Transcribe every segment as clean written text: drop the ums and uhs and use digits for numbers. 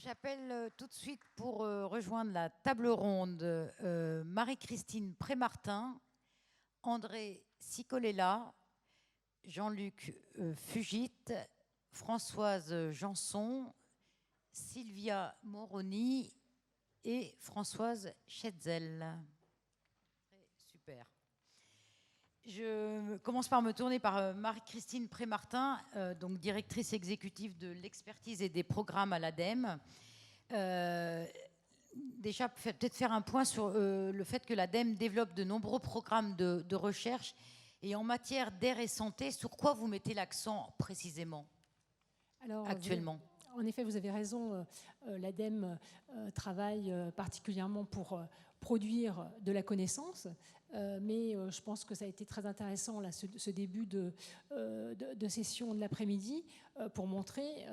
J'appelle tout de suite pour rejoindre la table ronde Marie-Christine Prémartin, André Cicolella, Jean-Luc Fugit, Françoise Janson, Sylvia Moroni et Françoise Schetzel. Super. Je commence par me tourner par Marie-Christine Prémartin, donc directrice exécutive de l'expertise et des programmes à l'ADEME. Déjà, peut-être faire un point sur le fait que l'ADEME développe de nombreux programmes de recherche. Et en matière d'air et santé, sur quoi vous mettez l'accent précisément actuellement ? En effet, vous avez raison, l'ADEME travaille particulièrement pour produire de la connaissance, mais je pense que ça a été très intéressant là, ce début de session de l'après-midi pour montrer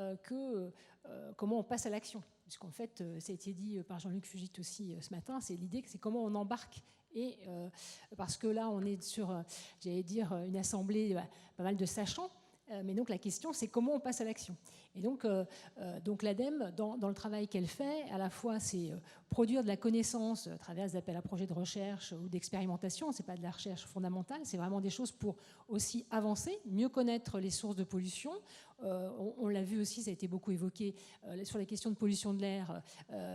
comment on passe à l'action. Puisqu'en fait, ça a été dit par Jean-Luc Fugit aussi ce matin, c'est l'idée que c'est comment on embarque. Et parce que là, on est sur, j'allais dire, une assemblée pas mal de sachants. Mais donc la question, c'est comment on passe à l'action. Et donc l'ADEME, dans le travail qu'elle fait, à la fois c'est produire de la connaissance à travers des appels à projets de recherche ou d'expérimentation. C'est pas de la recherche fondamentale, c'est vraiment des choses pour aussi avancer, mieux connaître les sources de pollution. On l'a vu aussi, ça a été beaucoup évoqué sur les questions de pollution de l'air.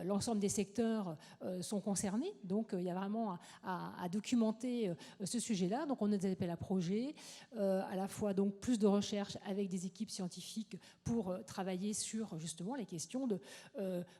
L'ensemble des secteurs sont concernés, donc il y a vraiment à documenter ce sujet-là. Donc on a des appels à projets, à la fois donc plus de recherche avec des équipes scientifiques pour travailler sur justement les questions de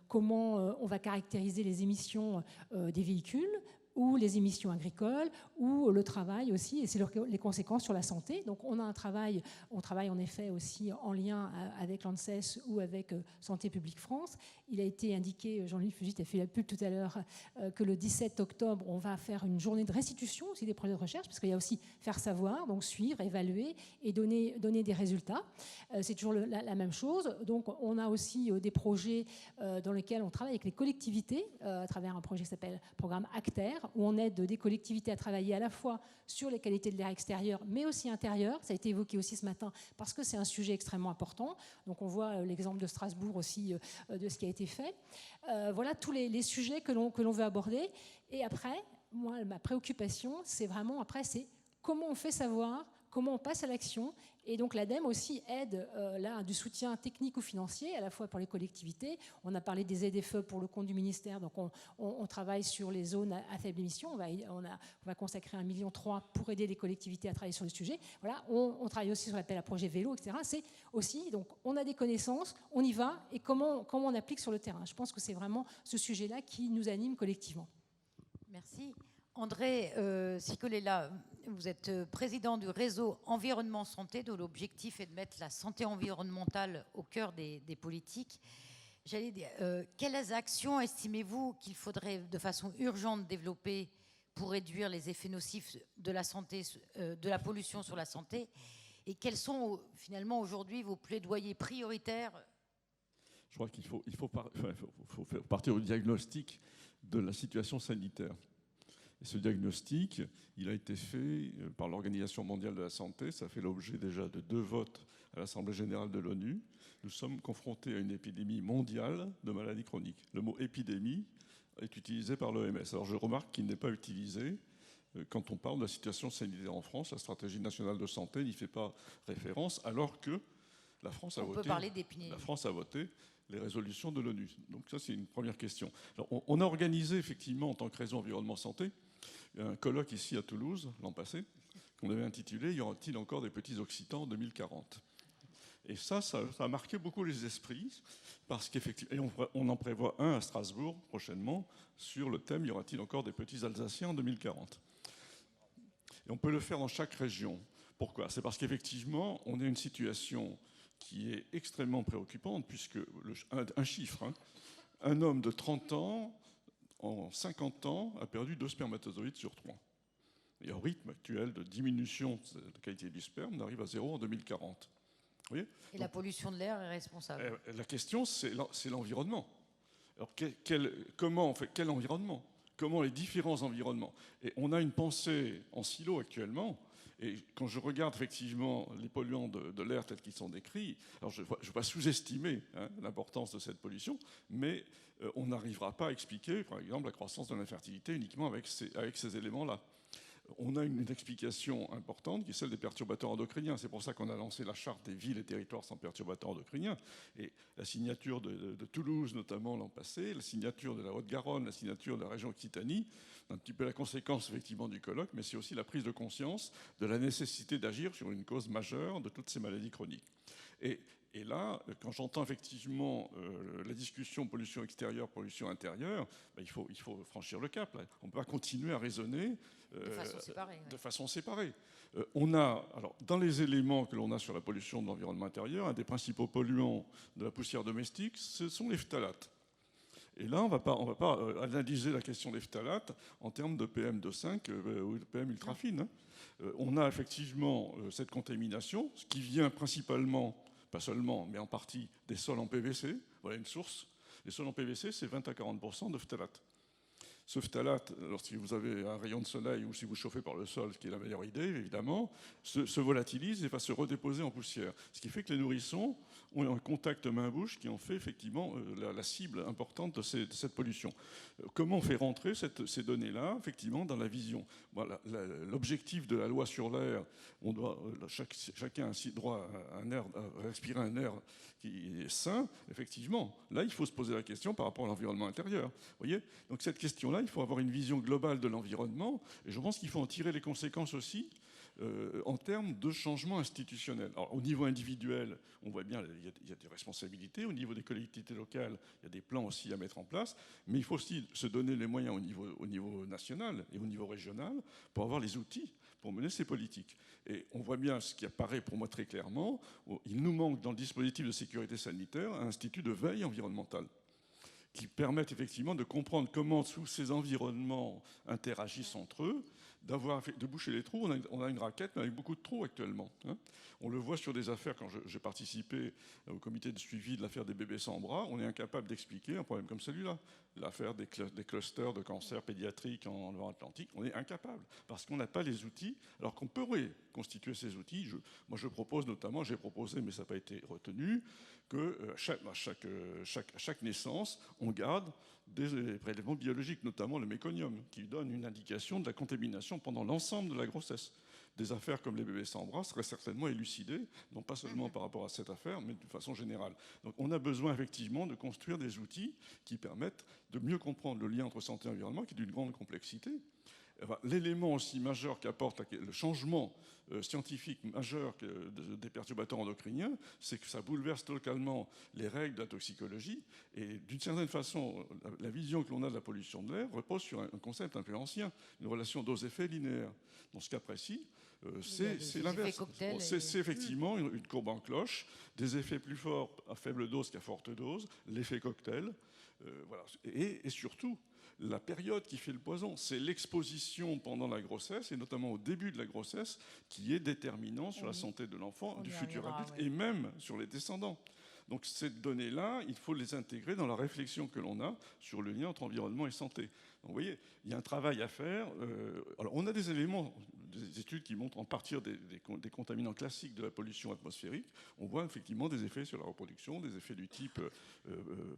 comment on va caractériser les émissions des véhicules, ou les émissions agricoles, ou le travail aussi, et c'est les conséquences sur la santé. Donc on a un travail, on travaille en effet aussi en lien avec l'ANSES ou avec Santé publique France. Il a été indiqué, Jean-Luc Fugit a fait la pub tout à l'heure, que le 17 octobre, on va faire une journée de restitution aussi des projets de recherche, parce qu'il y a aussi faire savoir, donc suivre, évaluer et donner des résultats. C'est toujours la même chose. Donc on a aussi des projets dans lesquels on travaille avec les collectivités, à travers un projet qui s'appelle Programme ACTER, où on aide des collectivités à travailler à la fois sur les qualités de l'air extérieur, mais aussi intérieur. Ça a été évoqué aussi ce matin, parce que c'est un sujet extrêmement important. Donc on voit l'exemple de Strasbourg aussi, de ce qui a été fait. Voilà tous les sujets que l'on veut aborder. Et après, moi, ma préoccupation, c'est vraiment, après, c'est comment on fait savoir, comment on passe à l'action. Et donc l'ADEME aussi aide là du soutien technique ou financier, à la fois pour les collectivités. On a parlé des ZFE pour le compte du ministère, donc on travaille sur les zones à faible émission. On va consacrer 1,3 million pour aider les collectivités à travailler sur le sujet. Voilà, on travaille aussi sur l'appel à projet vélo, etc. C'est aussi, donc on a des connaissances, on y va, et comment on applique sur le terrain. Je pense que c'est vraiment ce sujet-là qui nous anime collectivement. Merci. André Cicolella, vous êtes président du réseau Environnement Santé, dont l'objectif est de mettre la santé environnementale au cœur des politiques. J'allais dire, quelles actions estimez-vous qu'il faudrait de façon urgente développer pour réduire les effets nocifs de la santé, de la pollution sur la santé, et quels sont finalement aujourd'hui vos plaidoyers prioritaires? Je crois qu'il faut faire partir du diagnostic de la situation sanitaire. Et ce diagnostic, il a été fait par l'Organisation mondiale de la santé. Ça fait l'objet déjà de 2 votes à l'Assemblée générale de l'ONU. Nous sommes confrontés à une épidémie mondiale de maladies chroniques. Le mot épidémie est utilisé par l'OMS. Alors je remarque qu'il n'est pas utilisé quand on parle de la situation sanitaire en France. La stratégie nationale de santé n'y fait pas référence, alors que la France a voté les résolutions de l'ONU. Donc ça, c'est une première question. Alors, on a organisé effectivement, en tant que réseau environnement santé, un colloque ici à Toulouse, l'an passé, qu'on avait intitulé « Y aura-t-il encore des petits Occitans en 2040 ?» Et ça a marqué beaucoup les esprits, parce qu'effectivement, on en prévoit un à Strasbourg prochainement, sur le thème « Y aura-t-il encore des petits Alsaciens en 2040 ?» Et on peut le faire dans chaque région. Pourquoi? C'est parce qu'effectivement, on a une situation qui est extrêmement préoccupante, puisque un chiffre, hein, un homme de 30 ans, en 50 ans, a perdu 2 spermatozoïdes sur 3. Et au rythme actuel de diminution de la qualité du sperme, on arrive à 0 en 2040. Vous voyez? Et donc, la pollution de l'air est responsable. La question, c'est l'environnement. Alors, quel environnement? Comment les différents environnements? Et on a une pensée en silo actuellement, Et quand je regarde effectivement les polluants de l'air tels qu'ils sont décrits, alors je ne veux pas sous-estimer l'importance de cette pollution, mais on n'arrivera pas à expliquer, par exemple, la croissance de l'infertilité uniquement avec ces éléments-là. On a une explication importante qui est celle des perturbateurs endocriniens. C'est pour ça qu'on a lancé la charte des villes et territoires sans perturbateurs endocriniens. Et la signature de Toulouse, notamment l'an passé, la signature de la Haute-Garonne, la signature de la région Occitanie, un petit peu la conséquence effectivement du colloque, mais c'est aussi la prise de conscience de la nécessité d'agir sur une cause majeure de toutes ces maladies chroniques. Et là, quand j'entends effectivement la discussion pollution extérieure, pollution intérieure, ben, il faut franchir le cap. Là. On ne peut pas continuer à raisonner de façon séparée. On a, alors, dans les éléments que l'on a sur la pollution de l'environnement intérieur, un des principaux polluants de la poussière domestique, ce sont les phtalates. Et là, on ne va pas analyser la question des phtalates en termes de PM2,5 ou de PM ultrafine. On a effectivement cette contamination, ce qui vient principalement, pas seulement, mais en partie, des sols en PVC. Voilà une source. Les sols en PVC, c'est 20 à 40% de phtalates. Ce phthalate, lorsque vous avez un rayon de soleil ou si vous chauffez par le sol, ce qui est la meilleure idée, évidemment, se volatilise et va se redéposer en poussière. Ce qui fait que les nourrissons ont un contact main-bouche qui en fait effectivement la cible importante de cette pollution. Comment on fait rentrer ces données-là, effectivement, dans la vision? Voilà, l'objectif de la loi sur l'air, on doit, chacun a ainsi droit à respirer un air qui est sain, effectivement. Là, il faut se poser la question par rapport à l'environnement intérieur. Vous voyez? Donc cette question-là, il faut avoir une vision globale de l'environnement, et je pense qu'il faut en tirer les conséquences aussi en termes de changement institutionnel. Alors, au niveau individuel, on voit bien il y a des responsabilités. Au niveau des collectivités locales, il y a des plans aussi à mettre en place. Mais il faut aussi se donner les moyens au niveau national et au niveau régional pour avoir les outils pour mener ces politiques. Et on voit bien ce qui apparaît pour moi très clairement. Il nous manque dans le dispositif de sécurité sanitaire un institut de veille environnementale qui permettent effectivement de comprendre comment tous ces environnements interagissent entre eux, de boucher les trous. On a une raquette, mais avec beaucoup de trous actuellement. On le voit sur des affaires, quand j'ai participé au comité de suivi de l'affaire des bébés sans bras, on est incapable d'expliquer un problème comme celui-là. L'affaire des clusters de cancer pédiatrique en Loire-Atlantique, on est incapable, parce qu'on n'a pas les outils, alors qu'on pourrait constituer ces outils. Moi je propose notamment, j'ai proposé, mais ça n'a pas été retenu, que chaque naissance, on garde des prélèvements biologiques, notamment le méconium, qui donne une indication de la contamination pendant l'ensemble de la grossesse. Des affaires comme les bébés sans bras seraient certainement élucidées, non pas seulement par rapport à cette affaire, mais de façon générale. Donc on a besoin effectivement de construire des outils qui permettent de mieux comprendre le lien entre santé et environnement, qui est d'une grande complexité. L'élément aussi majeur qu'apporte le changement scientifique majeur des perturbateurs endocriniens, c'est que ça bouleverse totalement les règles de la toxicologie. Et d'une certaine façon, la vision que l'on a de la pollution de l'air repose sur un concept un peu ancien, une relation dose-effet linéaire. Dans ce cas précis, c'est l'inverse. C'est effectivement une courbe en cloche, des effets plus forts à faible dose qu'à forte dose, l'effet cocktail. Voilà. Et surtout, la période qui fait le poison, c'est l'exposition pendant la grossesse, et notamment au début de la grossesse, qui est déterminant sur la santé de l'enfant, du futur adulte, et même sur les descendants. Donc ces données-là, il faut les intégrer dans la réflexion que l'on a sur le lien entre environnement et santé. Donc vous voyez, il y a un travail à faire. Alors on a des éléments, des études qui montrent en partir des contaminants classiques de la pollution atmosphérique, on voit effectivement des effets sur la reproduction, des effets du type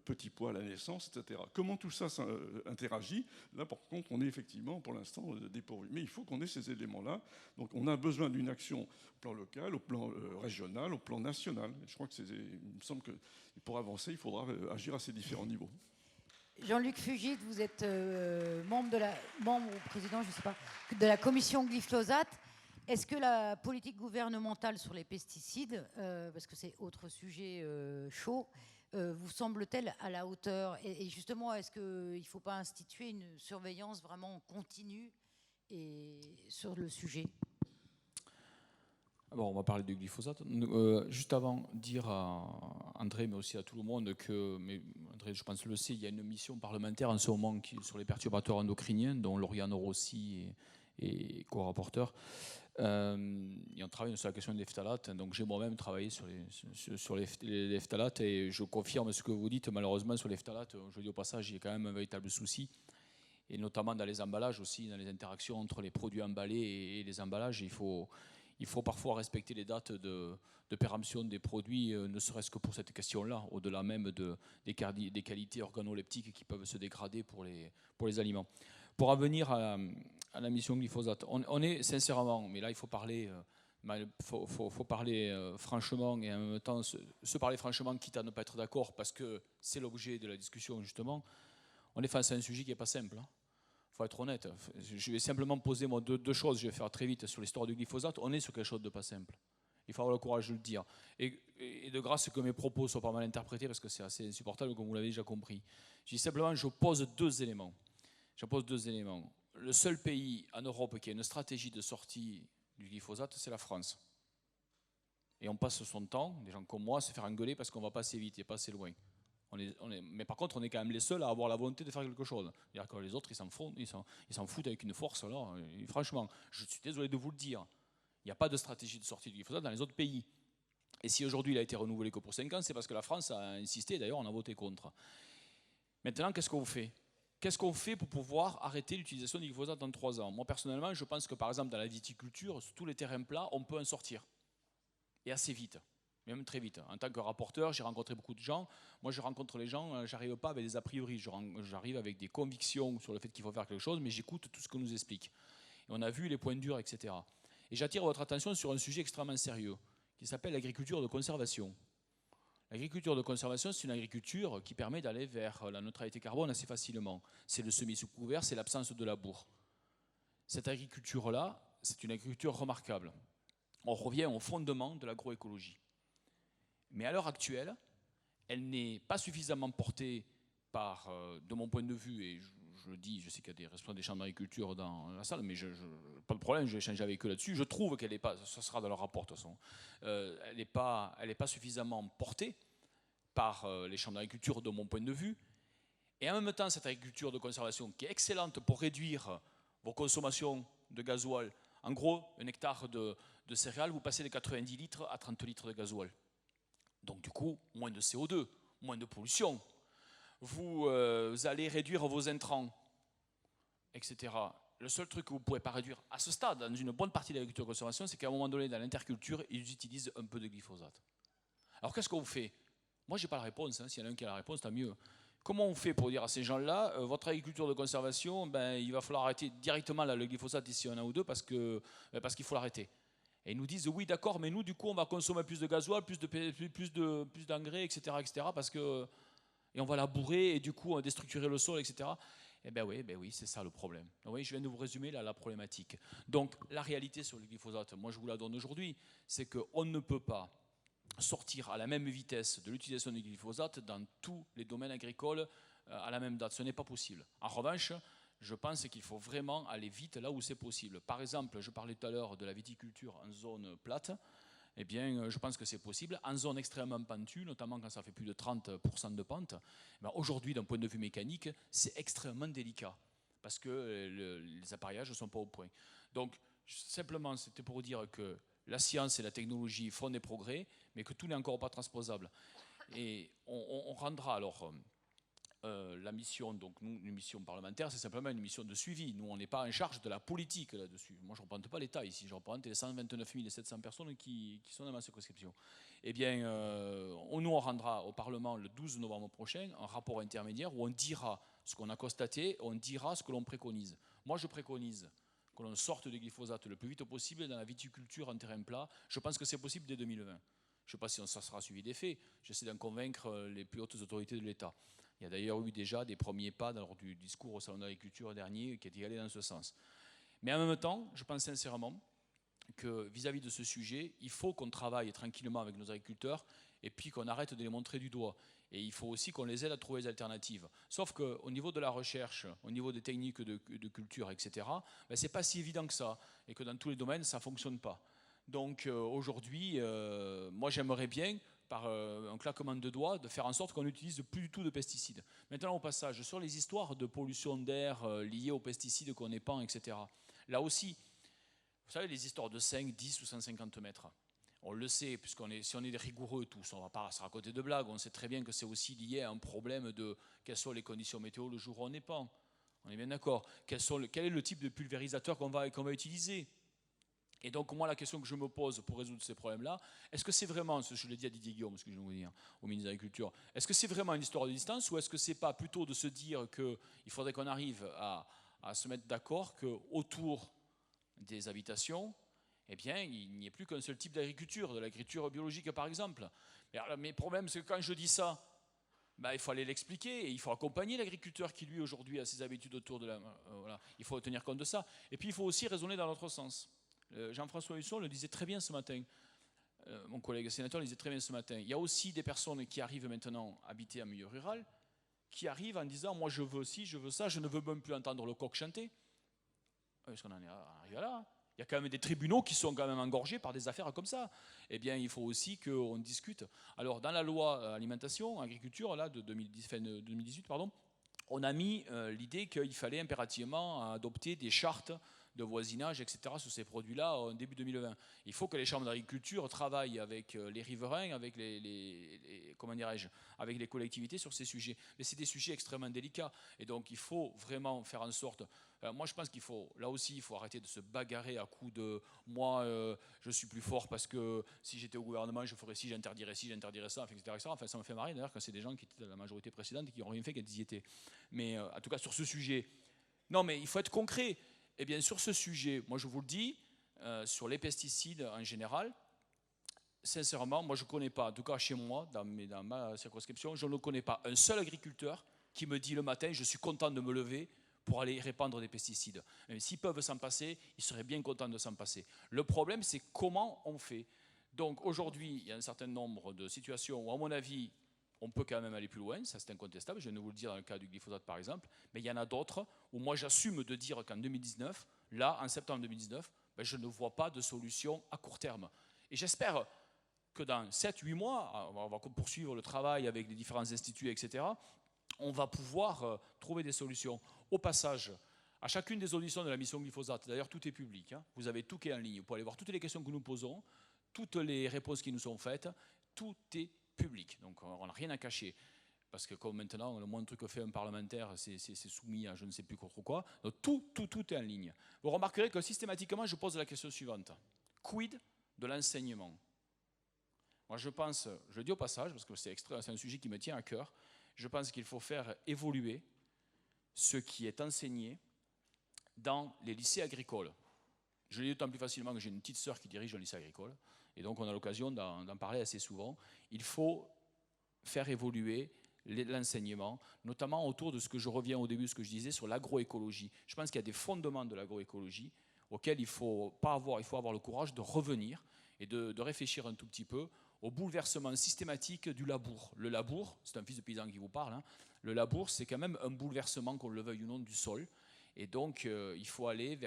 petit poids à la naissance, etc. Comment tout ça interagit? Là, par contre, on est effectivement, pour l'instant, dépourvu. Mais il faut qu'on ait ces éléments-là. Donc on a besoin d'une action au plan local, au plan régional, au plan national. Et je crois que il me semble que pour avancer, il faudra agir à ces différents niveaux. Jean-Luc Fugit, vous êtes membre ou président, je ne sais pas, de la commission glyphosate. Est-ce que la politique gouvernementale sur les pesticides, parce que c'est autre sujet chaud, vous semble-t-elle à la hauteur? Et justement, est-ce qu'il ne faut pas instituer une surveillance vraiment continue sur le sujet? Bon, on va parler du glyphosate. Juste avant, dire à André, mais aussi à tout le monde, mais André, je pense le sait, il y a une mission parlementaire en ce moment sur les perturbateurs endocriniens, dont Lauriane Rossi est co-rapporteur. Et on travaille sur la question des phtalates. Donc j'ai moi-même travaillé sur les phtalates, et je confirme ce que vous dites. Malheureusement, sur les phtalates, je dis au passage, il y a quand même un véritable souci. Et notamment dans les emballages aussi, dans les interactions entre les produits emballés et les emballages, il faut il faut parfois respecter les dates de péremption des produits, ne serait-ce que pour cette question-là, au-delà même des qualités organoleptiques qui peuvent se dégrader pour les aliments. Pour en venir à la mission glyphosate, on est sincèrement, mais là il faut parler, faut parler franchement et en même temps se parler franchement, quitte à ne pas être d'accord, parce que c'est l'objet de la discussion justement. On est face à un sujet qui n'est pas simple. Il faut être honnête. Je vais simplement poser moi, deux choses, je vais faire très vite sur l'histoire du glyphosate. On est sur quelque chose de pas simple. Il faut avoir le courage de le dire. Et de grâce que mes propos soient pas mal interprétés, parce que c'est assez insupportable, comme vous l'avez déjà compris. Je dis simplement, je pose deux éléments. Le seul pays en Europe qui a une stratégie de sortie du glyphosate, c'est la France. Et on passe son temps, des gens comme moi, à se faire engueuler parce qu'on ne va pas assez vite et pas assez loin. Mais par contre, on est quand même les seuls à avoir la volonté de faire quelque chose. C'est-à-dire que les autres, ils s'en foutent avec une force. Alors, et franchement, je suis désolé de vous le dire, il n'y a pas de stratégie de sortie du glyphosate dans les autres pays. Et si aujourd'hui il a été renouvelé que pour 5 ans, c'est parce que la France a insisté, d'ailleurs on a voté contre. Maintenant, qu'est-ce qu'on fait ? Qu'est-ce qu'on fait pour pouvoir arrêter l'utilisation du glyphosate dans 3 ans ? Moi, personnellement, je pense que par exemple, dans la viticulture, sur tous les terrains plats, on peut en sortir. Et assez vite, même très vite. En tant que rapporteur, j'ai rencontré beaucoup de gens. Moi, je rencontre les gens, j'arrive pas avec des a priori, j'arrive avec des convictions sur le fait qu'il faut faire quelque chose, mais j'écoute tout ce qu'on nous explique. Et on a vu les points durs, etc. Et j'attire votre attention sur un sujet extrêmement sérieux, qui s'appelle l'agriculture de conservation. L'agriculture de conservation, c'est une agriculture qui permet d'aller vers la neutralité carbone assez facilement. C'est le semis sous couvert, c'est l'absence de labour. Cette agriculture-là, c'est une agriculture remarquable. On revient au fondement de l'agroécologie. Mais à l'heure actuelle, elle n'est pas suffisamment portée par, de mon point de vue, et je le dis, je sais qu'il y a des responsables des chambres d'agriculture dans la salle, mais pas de problème, je vais échanger avec eux là-dessus. Je trouve qu'elle n'est pas, ça sera dans leur rapport de toute façon, elle n'est pas suffisamment portée par les chambres d'agriculture de mon point de vue. Et en même temps, cette agriculture de conservation qui est excellente pour réduire vos consommations de gasoil. En gros, un hectare de céréales, vous passez de 90 litres à 30 litres de gasoil. Donc du coup, moins de CO2, moins de pollution. Vous allez réduire vos intrants, etc. Le seul truc que vous ne pourrez pas réduire à ce stade, dans une bonne partie de l'agriculture de conservation, c'est qu'à un moment donné, dans l'interculture, ils utilisent un peu de glyphosate. Alors qu'est-ce qu'on fait ? Moi, je n'ai pas la réponse. S'il y en a un qui a la réponse, tant mieux. Comment on fait pour dire à ces gens-là, votre agriculture de conservation, il va falloir arrêter directement le glyphosate d'ici 1 an ou 2 parce qu'il faut l'arrêter. Et ils nous disent, oui, d'accord, mais nous, du coup, on va consommer plus de gasoil, plus d'engrais, etc., parce que, et on va labourer, et du coup, on va déstructurer le sol, etc. Eh bien oui, c'est ça le problème. Donc, oui, je viens de vous résumer là, la problématique. Donc, la réalité sur le glyphosate, moi, je vous la donne aujourd'hui, c'est qu'on ne peut pas sortir à la même vitesse de l'utilisation du glyphosate dans tous les domaines agricoles à la même date. Ce n'est pas possible. En revanche, je pense qu'il faut vraiment aller vite là où c'est possible. Par exemple, je parlais tout à l'heure de la viticulture en zone plate. Eh bien, je pense que c'est possible. En zone extrêmement pentue, notamment quand ça fait plus de 30% de pente, aujourd'hui, d'un point de vue mécanique, c'est extrêmement délicat parce que les appareillages ne sont pas au point. Donc, simplement, c'était pour dire que la science et la technologie font des progrès, mais que tout n'est encore pas transposable. Et on rendra alors la mission, donc nous, une mission parlementaire, c'est simplement une mission de suivi. Nous, on n'est pas en charge de la politique là-dessus. Moi, je ne représente pas l'État ici, je représente les 129 700 personnes qui sont dans ma circonscription. Eh bien, nous, on rendra au Parlement le 12 novembre prochain un rapport intermédiaire où on dira ce qu'on a constaté, on dira ce que l'on préconise. Moi, je préconise que l'on sorte du glyphosate le plus vite possible dans la viticulture en terrain plat. Je pense que c'est possible dès 2020. Je ne sais pas si ça sera suivi des faits. J'essaie d'en convaincre les plus hautes autorités de l'État. Il y a d'ailleurs eu déjà des premiers pas lors du discours au Salon de l'agriculture dernier qui étaient allés dans ce sens. Mais en même temps, je pense sincèrement que vis-à-vis de ce sujet, il faut qu'on travaille tranquillement avec nos agriculteurs et puis qu'on arrête de les montrer du doigt. Et il faut aussi qu'on les aide à trouver des alternatives. Sauf qu'au niveau de la recherche, au niveau des techniques de culture, etc., ce n'est pas si évident que ça. Et que dans tous les domaines, ça ne fonctionne pas. Donc aujourd'hui, moi j'aimerais bien, par un claquement de doigts, de faire en sorte qu'on n'utilise plus du tout de pesticides. Maintenant, au passage, sur les histoires de pollution d'air liées aux pesticides qu'on épand, etc., là aussi, vous savez, les histoires de 5, 10 ou 150 mètres, on le sait, si on est rigoureux tous, on ne va pas se raconter de blagues, on sait très bien que c'est aussi lié à un problème de quelles sont les conditions météo le jour où on épand. On est bien d'accord. Quel est le type de pulvérisateur qu'on va utiliser ? Et donc, moi, la question que je me pose pour résoudre ces problèmes-là, est-ce que c'est vraiment, je l'ai dit à Didier Guillaume, ce que je veux dire, au ministre de l'Agriculture, est-ce que c'est vraiment une histoire de distance ou est-ce que c'est pas plutôt de se dire qu'il faudrait qu'on arrive à se mettre d'accord qu'autour des habitations, eh bien, il n'y ait plus qu'un seul type d'agriculture, de l'agriculture biologique par exemple. Mais le problème, c'est que quand je dis ça, il faut aller l'expliquer et il faut accompagner l'agriculteur qui, lui, aujourd'hui, a ses habitudes autour de la... voilà. Il faut tenir compte de ça. Et puis, il faut aussi raisonner dans l'autre sens. Jean-François Husson le disait très bien ce matin. Mon collègue sénateur le disait très bien ce matin. Il y a aussi des personnes qui arrivent maintenant à habiter en milieu rural, qui arrivent en disant « moi, je veux ci, je veux ça, je ne veux même plus entendre le coq chanter ». Est-ce qu'on en est arrivé là ? Il y a quand même des tribunaux qui sont quand même engorgés par des affaires comme ça. Eh bien, il faut aussi qu'on discute. Alors, dans la loi alimentation, agriculture, là, de 2018, on a mis l'idée qu'il fallait impérativement adopter des chartes de voisinage, etc., sur ces produits-là en début 2020. Il faut que les chambres d'agriculture travaillent avec les riverains, avec avec les collectivités sur ces sujets. Mais c'est des sujets extrêmement délicats. Et donc, il faut vraiment faire en sorte... moi, je pense qu'il faut, là aussi, il faut arrêter de se bagarrer à coups de « moi, je suis plus fort parce que si j'étais au gouvernement, je ferais ci, j'interdirais ça, etc. » Enfin, ça me fait marrer, d'ailleurs, quand c'est des gens qui étaient dans la majorité précédente et qui n'ont rien fait quand ils y étaient. Mais en tout cas, sur ce sujet... Non, mais il faut être concret. Eh bien, sur ce sujet, moi, je vous le dis, sur les pesticides en général, sincèrement, moi, je ne connais pas, en tout cas chez moi, dans ma circonscription, je ne connais pas un seul agriculteur qui me dit le matin « je suis content de me lever » pour aller répandre des pesticides. Mais s'ils peuvent s'en passer, ils seraient bien contents de s'en passer. Le problème, c'est comment on fait. Donc aujourd'hui, il y a un certain nombre de situations où, à mon avis, on peut quand même aller plus loin, ça c'est incontestable, je viens de vous le dire dans le cas du glyphosate par exemple, mais il y en a d'autres où moi j'assume de dire qu'en 2019, là, en septembre 2019, je ne vois pas de solution à court terme. Et j'espère que dans 7-8 mois, on va poursuivre le travail avec les différents instituts, etc., on va pouvoir trouver des solutions. Au passage, à chacune des auditions de la mission glyphosate, d'ailleurs tout est public, hein, vous avez tout qui est en ligne, vous pouvez aller voir toutes les questions que nous posons, toutes les réponses qui nous sont faites, tout est public, donc on n'a rien à cacher. Parce que comme maintenant, le moindre truc que fait un parlementaire, c'est soumis à je ne sais plus trop quoi. Donc tout est en ligne. Vous remarquerez que systématiquement, je pose la question suivante. Quid de l'enseignement ? Moi, je pense, je le dis au passage, parce que c'est un sujet qui me tient à cœur, je pense qu'il faut faire évoluer ce qui est enseigné dans les lycées agricoles. Je l'ai d'autant plus facilement que j'ai une petite sœur qui dirige un lycée agricole, et donc on a l'occasion d'en parler assez souvent. Il faut faire évoluer l'enseignement, notamment autour de ce que je reviens au début, ce que je disais sur l'agroécologie. Je pense qu'il y a des fondements de l'agroécologie auxquels il faut avoir le courage de revenir et de réfléchir un tout petit peu au bouleversement systématique du labour. Le labour, c'est un fils de paysan qui vous parle, hein. Le labour, c'est quand même un bouleversement, qu'on le veuille ou non, du sol. Et donc, il faut aller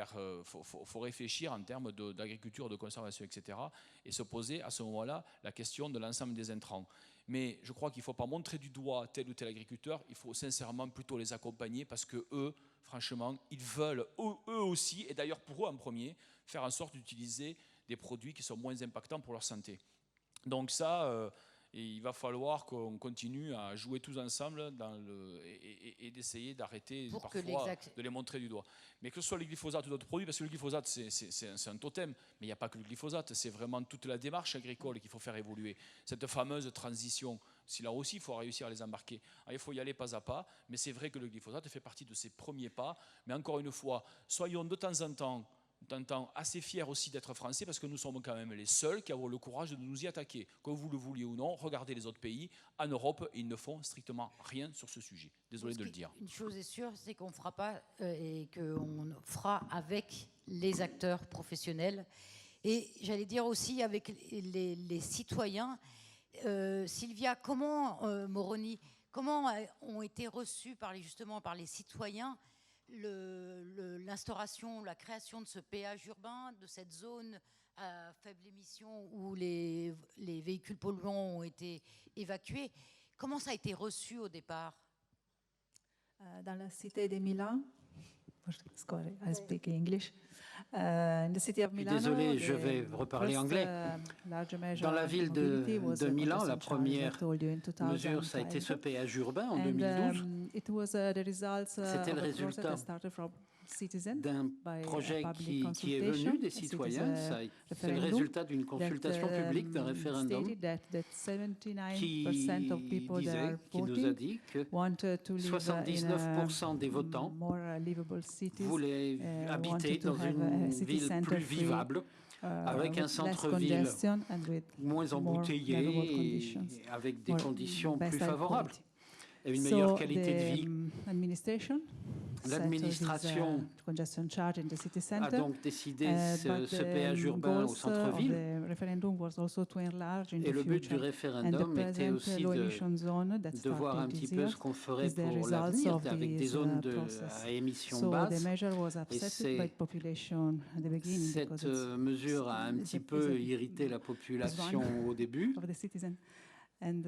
faut réfléchir en termes d'agriculture, de conservation, etc. et se poser à ce moment-là la question de l'ensemble des intrants. Mais je crois qu'il ne faut pas montrer du doigt tel ou tel agriculteur, il faut sincèrement plutôt les accompagner parce que eux, franchement, ils veulent eux aussi, et d'ailleurs pour eux en premier, faire en sorte d'utiliser des produits qui sont moins impactants pour leur santé. Donc ça, il va falloir qu'on continue à jouer tous ensemble et d'essayer d'arrêter parfois de les montrer du doigt. Mais que ce soit le glyphosate ou d'autres produits, parce que le glyphosate c'est un totem, mais il n'y a pas que le glyphosate, c'est vraiment toute la démarche agricole qu'il faut faire évoluer. Cette fameuse transition, si là aussi il faut réussir à les embarquer. Alors, il faut y aller pas à pas, mais c'est vrai que le glyphosate fait partie de ces premiers pas. Mais encore une fois, soyons de temps en temps assez fiers aussi d'être français parce que nous sommes quand même les seuls qui avons le courage de nous y attaquer. Que vous le vouliez ou non, regardez les autres pays. En Europe, ils ne font strictement rien sur ce sujet. Désolé de le dire. Une chose est sûre, c'est qu'on ne fera pas et qu'on fera avec les acteurs professionnels. Et j'allais dire aussi avec les citoyens. Sylvia, Moroni, comment ont été reçus justement par les citoyens l'instauration, la création de ce péage urbain, de cette zone à faible émission où les véhicules polluants ont été évacués? Comment ça a été reçu au départ? Dans la cité de Milan, Sorry, I speak English. In the city of Je suis Milano, désolé, je vais the reparler first, anglais. larger measure Dans la on ville mobility was de a Milan, la congestion charge, as I première told you, in mesure, ça a été ce 2012. péage urbain en And 2012. it was the results C'était of le a process résultat that started from citizens d'un by a projet public qui est venu consultation. des It is citoyens. a C'est le referendum résultat d'une consultation that, publique, d'un référendum stated that qui 79% of people that disait, are qui nous a voting dit que wanted to live in 79% des votants more livable cities, voulaient habiter wanted to dans have a une city ville center plus free, vivable, avec un with less centre-ville congestion and with moins more livable embouteillé conditions, et avec des more conditions best plus life favorables quality. et une meilleure So qualité de vie. Administration L'administration congestion charge in the city a center. donc décidé But ce péage urbain au goals of centre-ville. the referendum was also to enlarge in Et the le but du future. And the référendum était present aussi low emission zone that de voir un started petit this peu year ce qu'on ferait is the pour results l'avenir of avec des this zones process. à émissions So the basses. measure was c'est accepted by the population at the beginning because Cette mesure a un petit peu irrité la population au début. of the citizen. And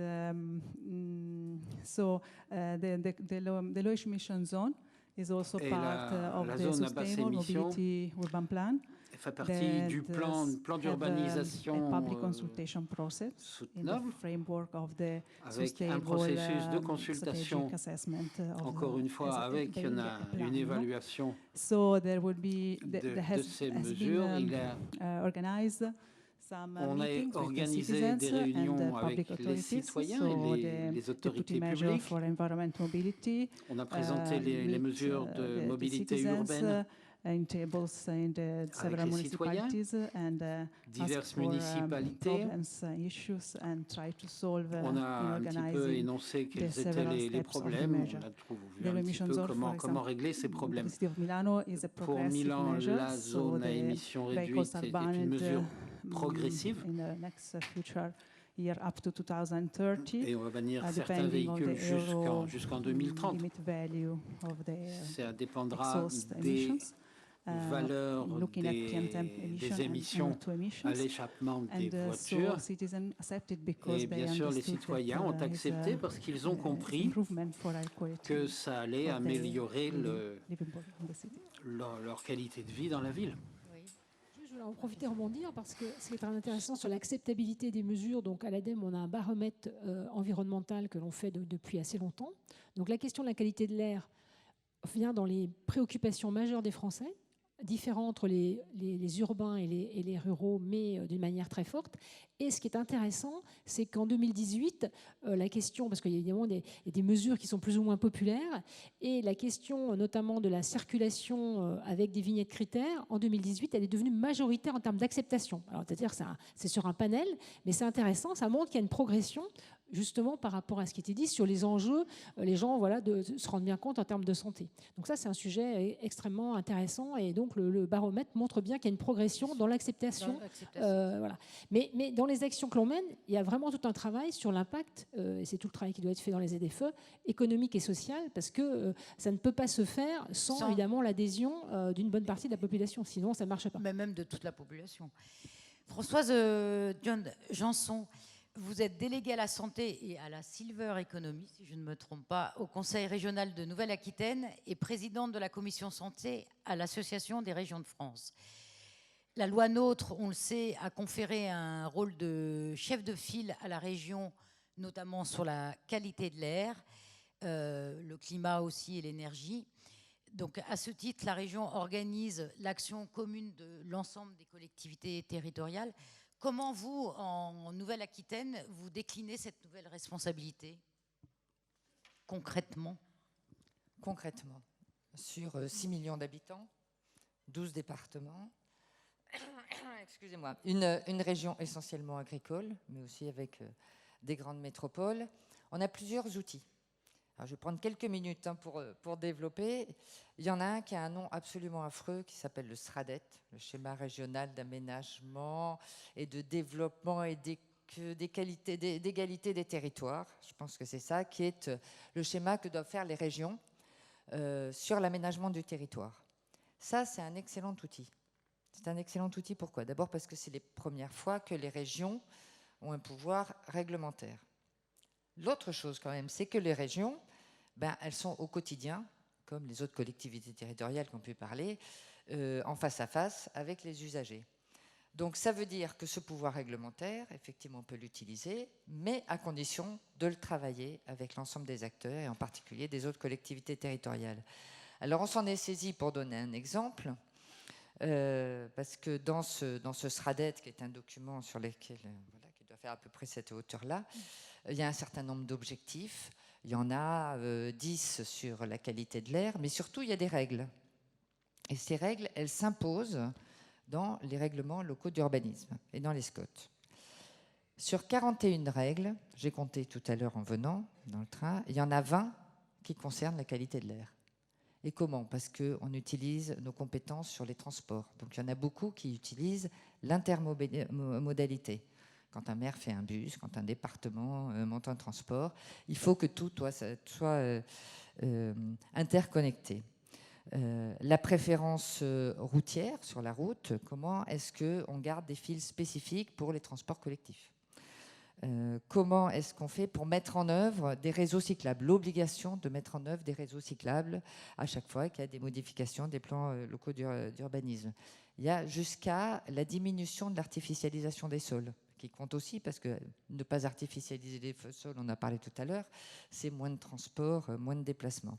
so the low emission zone is also Et part of la the zone à basse sustainable émission mobility urban plan. Elle fait partie du plan Have d'urbanisation a public consultation process in the soutenable, framework of the avec un sustainable processus de consultation, strategic assessment of encore une fois, avec une plan, évaluation So there will be de has ces been mesures. Il y a organized some On a meetings with the organisé citizens des and réunions the avec public les authorities, citoyens so et les deputy autorités measure publiques. for environment mobility, On a présenté les meet, mesures de the mobilité citizens, urbaine in tables in the several les citoyens, municipalities and diverses ask for municipalités. problems, issues and try to solve On a in un petit peu organizing énoncé quels étaient several les steps of the problèmes. measure. On a trouvé The un petit emission peu zone, comment for example, régler ces problèmes. The city of Milano is a Pour progressive Milan, measure, la so zone à the émissions vehicles réduites are est une banned, mesure progressive. in the next future year up to 2030. Et on va bannir certains Depending on véhicules the Euro jusqu'en 2030. limit value of the Ça dépendra exhaust des emissions. valeurs Looking at PM10 des émissions and NO2 emissions. à l'échappement des And voitures. so citizens accepted because Et they bien sûr, les understood citoyens that, ont accepté parce qu'ils ont compris improvement for air quality que ça allait of the améliorer livable in the city. leur qualité de vie dans la ville. Je voulais en profiter, rebondir, parce que ce qui est très intéressant sur l'acceptabilité des mesures. Donc à l'ADEME, on a un baromètre environnemental que l'on fait depuis assez longtemps. Donc la question de la qualité de l'air vient dans les préoccupations majeures des Français, différents entre les urbains et les ruraux, mais d'une manière très forte. Et ce qui est intéressant, c'est qu'en 2018, la question, parce qu'il y a évidemment des mesures qui sont plus ou moins populaires, et la question notamment de la circulation avec des vignettes critères, en 2018, elle est devenue majoritaire en termes d'acceptation. Alors, c'est-à-dire que c'est sur un panel, mais c'est intéressant, ça montre qu'il y a une progression justement par rapport à ce qui était dit sur les enjeux, les gens de se rendre bien compte en termes de santé. Donc ça, c'est un sujet extrêmement intéressant, et donc le baromètre montre bien qu'il y a une progression dans l'acceptation. Voilà. Mais dans les actions que l'on mène, il y a vraiment tout un travail sur l'impact, et c'est tout le travail qui doit être fait dans les ZFE, économique et social, parce que ça ne peut pas se faire sans évidemment l'adhésion d'une bonne partie de la population, sinon ça ne marche pas. Mais même de toute la population. Françoise Janson, vous êtes déléguée à la santé et à la Silver Economy, si je ne me trompe pas, au Conseil régional de Nouvelle-Aquitaine et présidente de la commission santé à l'Association des régions de France. La loi NOTRe, on le sait, a conféré un rôle de chef de file à la région, notamment sur la qualité de l'air, le climat aussi et l'énergie. Donc, à ce titre, la région organise l'action commune de l'ensemble des collectivités territoriales. Comment vous, en Nouvelle-Aquitaine, vous déclinez cette nouvelle responsabilité concrètement? Concrètement, sur 6 millions d'habitants, 12 départements, excusez-moi, une région essentiellement agricole, mais aussi avec des grandes métropoles, on a plusieurs outils. Alors, je vais prendre quelques minutes pour développer. Il y en a un qui a un nom absolument affreux qui s'appelle le SRADET, le schéma régional d'aménagement et de développement et d'égalité des territoires. Je pense que c'est ça qui est le schéma que doivent faire les régions sur l'aménagement du territoire. Ça, c'est un excellent outil. C'est un excellent outil, pourquoi? D'abord parce que c'est les premières fois que les régions ont un pouvoir réglementaire. L'autre chose quand même, c'est que les régions, elles sont au quotidien comme les autres collectivités territoriales qui ont pu parler, en face à face avec les usagers. Donc ça veut dire que ce pouvoir réglementaire, effectivement, on peut l'utiliser, mais à condition de le travailler avec l'ensemble des acteurs, et en particulier des autres collectivités territoriales. Alors on s'en est saisi pour donner un exemple, parce que dans ce SRADET, qui est un document sur lequel, voilà, qui doit faire à peu près cette hauteur-là, il y a un certain nombre d'objectifs. Il y en a 10 sur la qualité de l'air, mais surtout il y a des règles. Et ces règles, elles s'imposent dans les règlements locaux d'urbanisme et dans les SCOT. Sur 41 règles, j'ai compté tout à l'heure en venant dans le train, il y en a 20 qui concernent la qualité de l'air. Et comment? Parce qu'on utilise nos compétences sur les transports. Donc il y en a beaucoup qui utilisent l'intermodalité. Quand un maire fait un bus, quand un département monte un transport, il faut que tout soit interconnecté. La préférence routière sur la route, comment est-ce qu'on garde des fils spécifiques pour les transports collectifs? Comment est-ce qu'on fait pour mettre en œuvre des réseaux cyclables? L'obligation de mettre en œuvre des réseaux cyclables à chaque fois qu'il y a des modifications des plans locaux d'urbanisme. Il y a jusqu'à la diminution de l'artificialisation des sols, qui compte aussi, parce que ne pas artificialiser les sols, on en a parlé tout à l'heure, c'est moins de transport, moins de déplacements.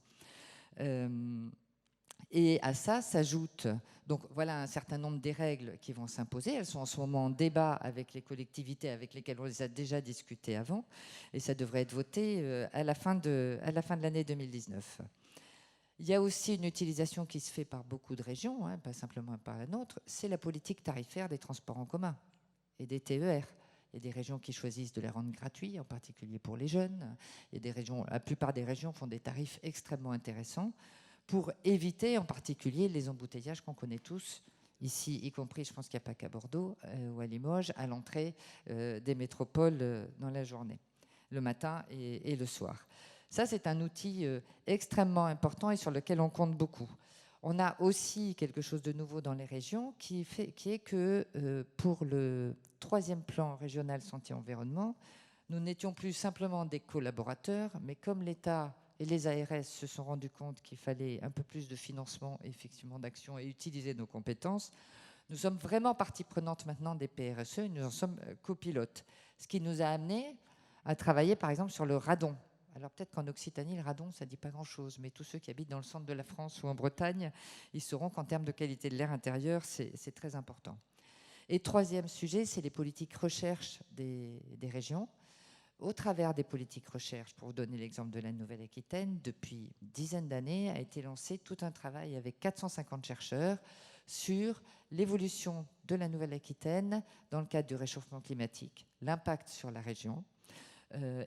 Et à ça s'ajoute, donc voilà un certain nombre des règles qui vont s'imposer. Elles sont en ce moment en débat avec les collectivités avec lesquelles on les a déjà discutées avant, et ça devrait être voté à la fin de l'année 2019. Il y a aussi une utilisation qui se fait par beaucoup de régions, hein, pas simplement par la nôtre, c'est la politique tarifaire des transports en commun et des TER. Il y a des régions qui choisissent de les rendre gratuits, en particulier pour les jeunes. Il y a des régions, la plupart des régions font des tarifs extrêmement intéressants pour éviter en particulier les embouteillages qu'on connaît tous, ici y compris, je pense qu'il n'y a pas qu'à Bordeaux ou à Limoges, à l'entrée des métropoles dans la journée, le matin et le soir. Ça, c'est un outil extrêmement important et sur lequel on compte beaucoup. On a aussi quelque chose de nouveau dans les régions qui est que pour le 3e plan régional santé-environnement, nous n'étions plus simplement des collaborateurs, mais comme l'État et les ARS se sont rendus compte qu'il fallait un peu plus de financement, effectivement, d'action et utiliser nos compétences, nous sommes vraiment partie prenante maintenant des PRSE et nous en sommes copilotes. Ce qui nous a amené à travailler, par exemple, sur le radon. Alors peut-être qu'en Occitanie, le radon, ça ne dit pas grand-chose, mais tous ceux qui habitent dans le centre de la France ou en Bretagne, ils sauront qu'en termes de qualité de l'air intérieur, c'est très important. Et 3e sujet, c'est les politiques recherche des régions. Au travers des politiques recherche, pour vous donner l'exemple de la Nouvelle-Aquitaine, depuis une dizaine d'années a été lancé tout un travail avec 450 chercheurs sur l'évolution de la Nouvelle-Aquitaine dans le cadre du réchauffement climatique, l'impact sur la région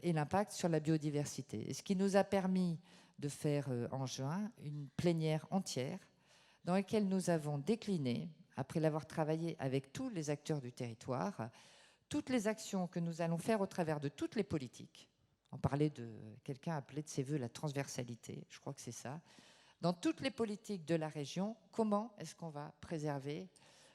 et l'impact sur la biodiversité. Et ce qui nous a permis de faire en juin une plénière entière dans laquelle nous avons décliné, après l'avoir travaillé avec tous les acteurs du territoire, toutes les actions que nous allons faire au travers de toutes les politiques. On parlait quelqu'un appelait de ses voeux la transversalité, je crois que c'est ça. Dans toutes les politiques de la région, comment est-ce qu'on va préserver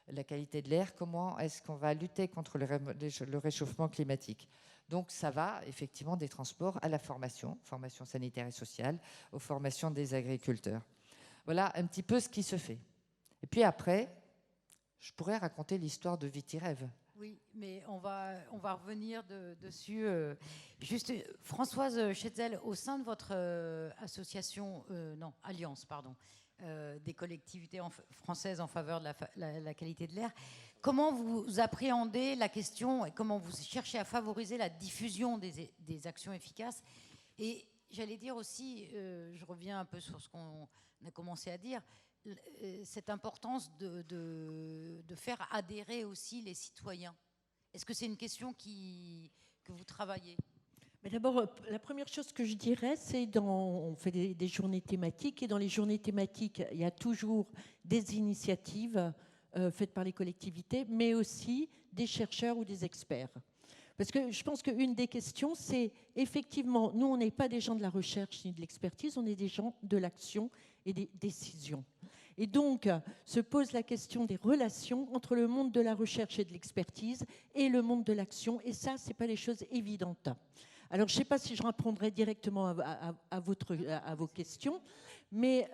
la qualité de l'air? Comment est-ce qu'on va lutter contre le réchauffement climatique? Donc ça va effectivement des transports à la formation sanitaire et sociale, aux formations des agriculteurs. Voilà un petit peu ce qui se fait. Et puis après, je pourrais raconter l'histoire de Vitirève. Oui, mais on va revenir dessus. Juste, Françoise Schetzel, au sein de votre alliance, des collectivités françaises en faveur de la qualité de l'air, comment vous appréhendez la question et comment vous cherchez à favoriser la diffusion des actions efficaces? Et j'allais dire aussi, je reviens un peu sur ce qu'on a commencé à dire, cette importance de faire adhérer aussi les citoyens. Est-ce que c'est une question que vous travaillez? Mais d'abord, la première chose que je dirais, c'est on fait des journées thématiques et dans les journées thématiques, il y a toujours des initiatives faites par les collectivités, mais aussi des chercheurs ou des experts. Parce que je pense qu'une des questions, c'est effectivement, nous, on n'est pas des gens de la recherche ni de l'expertise, on est des gens de l'action et des décisions. Et donc, se pose la question des relations entre le monde de la recherche et de l'expertise et le monde de l'action. Et ça, ce n'est pas des choses évidentes. Alors, je ne sais pas si je répondrai directement à vos questions, mais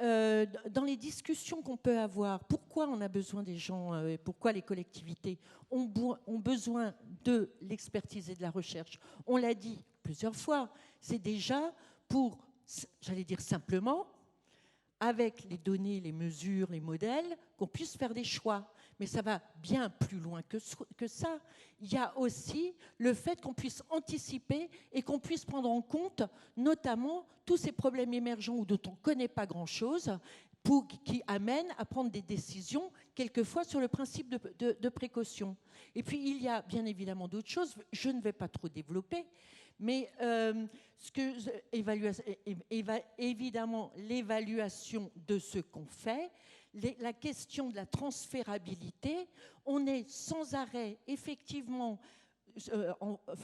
dans les discussions qu'on peut avoir, pourquoi on a besoin des gens, et pourquoi les collectivités ont besoin de l'expertise et de la recherche? On l'a dit plusieurs fois, c'est déjà pour, j'allais dire simplement, avec les données, les mesures, les modèles, qu'on puisse faire des choix. Mais ça va bien plus loin que ça. Il y a aussi le fait qu'on puisse anticiper et qu'on puisse prendre en compte notamment tous ces problèmes émergents ou dont on ne connaît pas grand-chose, qui amènent à prendre des décisions, quelquefois sur le principe de précaution. Et puis, il y a bien évidemment d'autres choses, je ne vais pas trop développer, mais évidemment, l'évaluation de ce qu'on fait, la question de la transférabilité, on est sans arrêt, effectivement,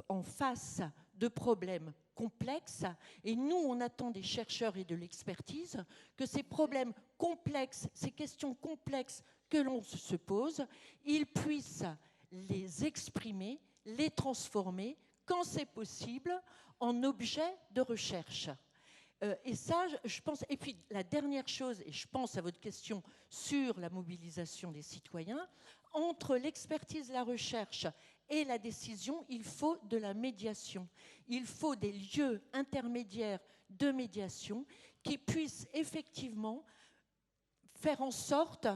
en face de problèmes complexes. Et nous, on attend des chercheurs et de l'expertise que ces problèmes complexes, ces questions complexes que l'on se pose, ils puissent les exprimer, les transformer, quand c'est possible, en objet de recherche. Et ça, je pense... Et puis, la dernière chose, et je pense à votre question sur la mobilisation des citoyens, entre l'expertise, la recherche et la décision, il faut de la médiation. Il faut des lieux intermédiaires de médiation qui puissent effectivement faire en sorte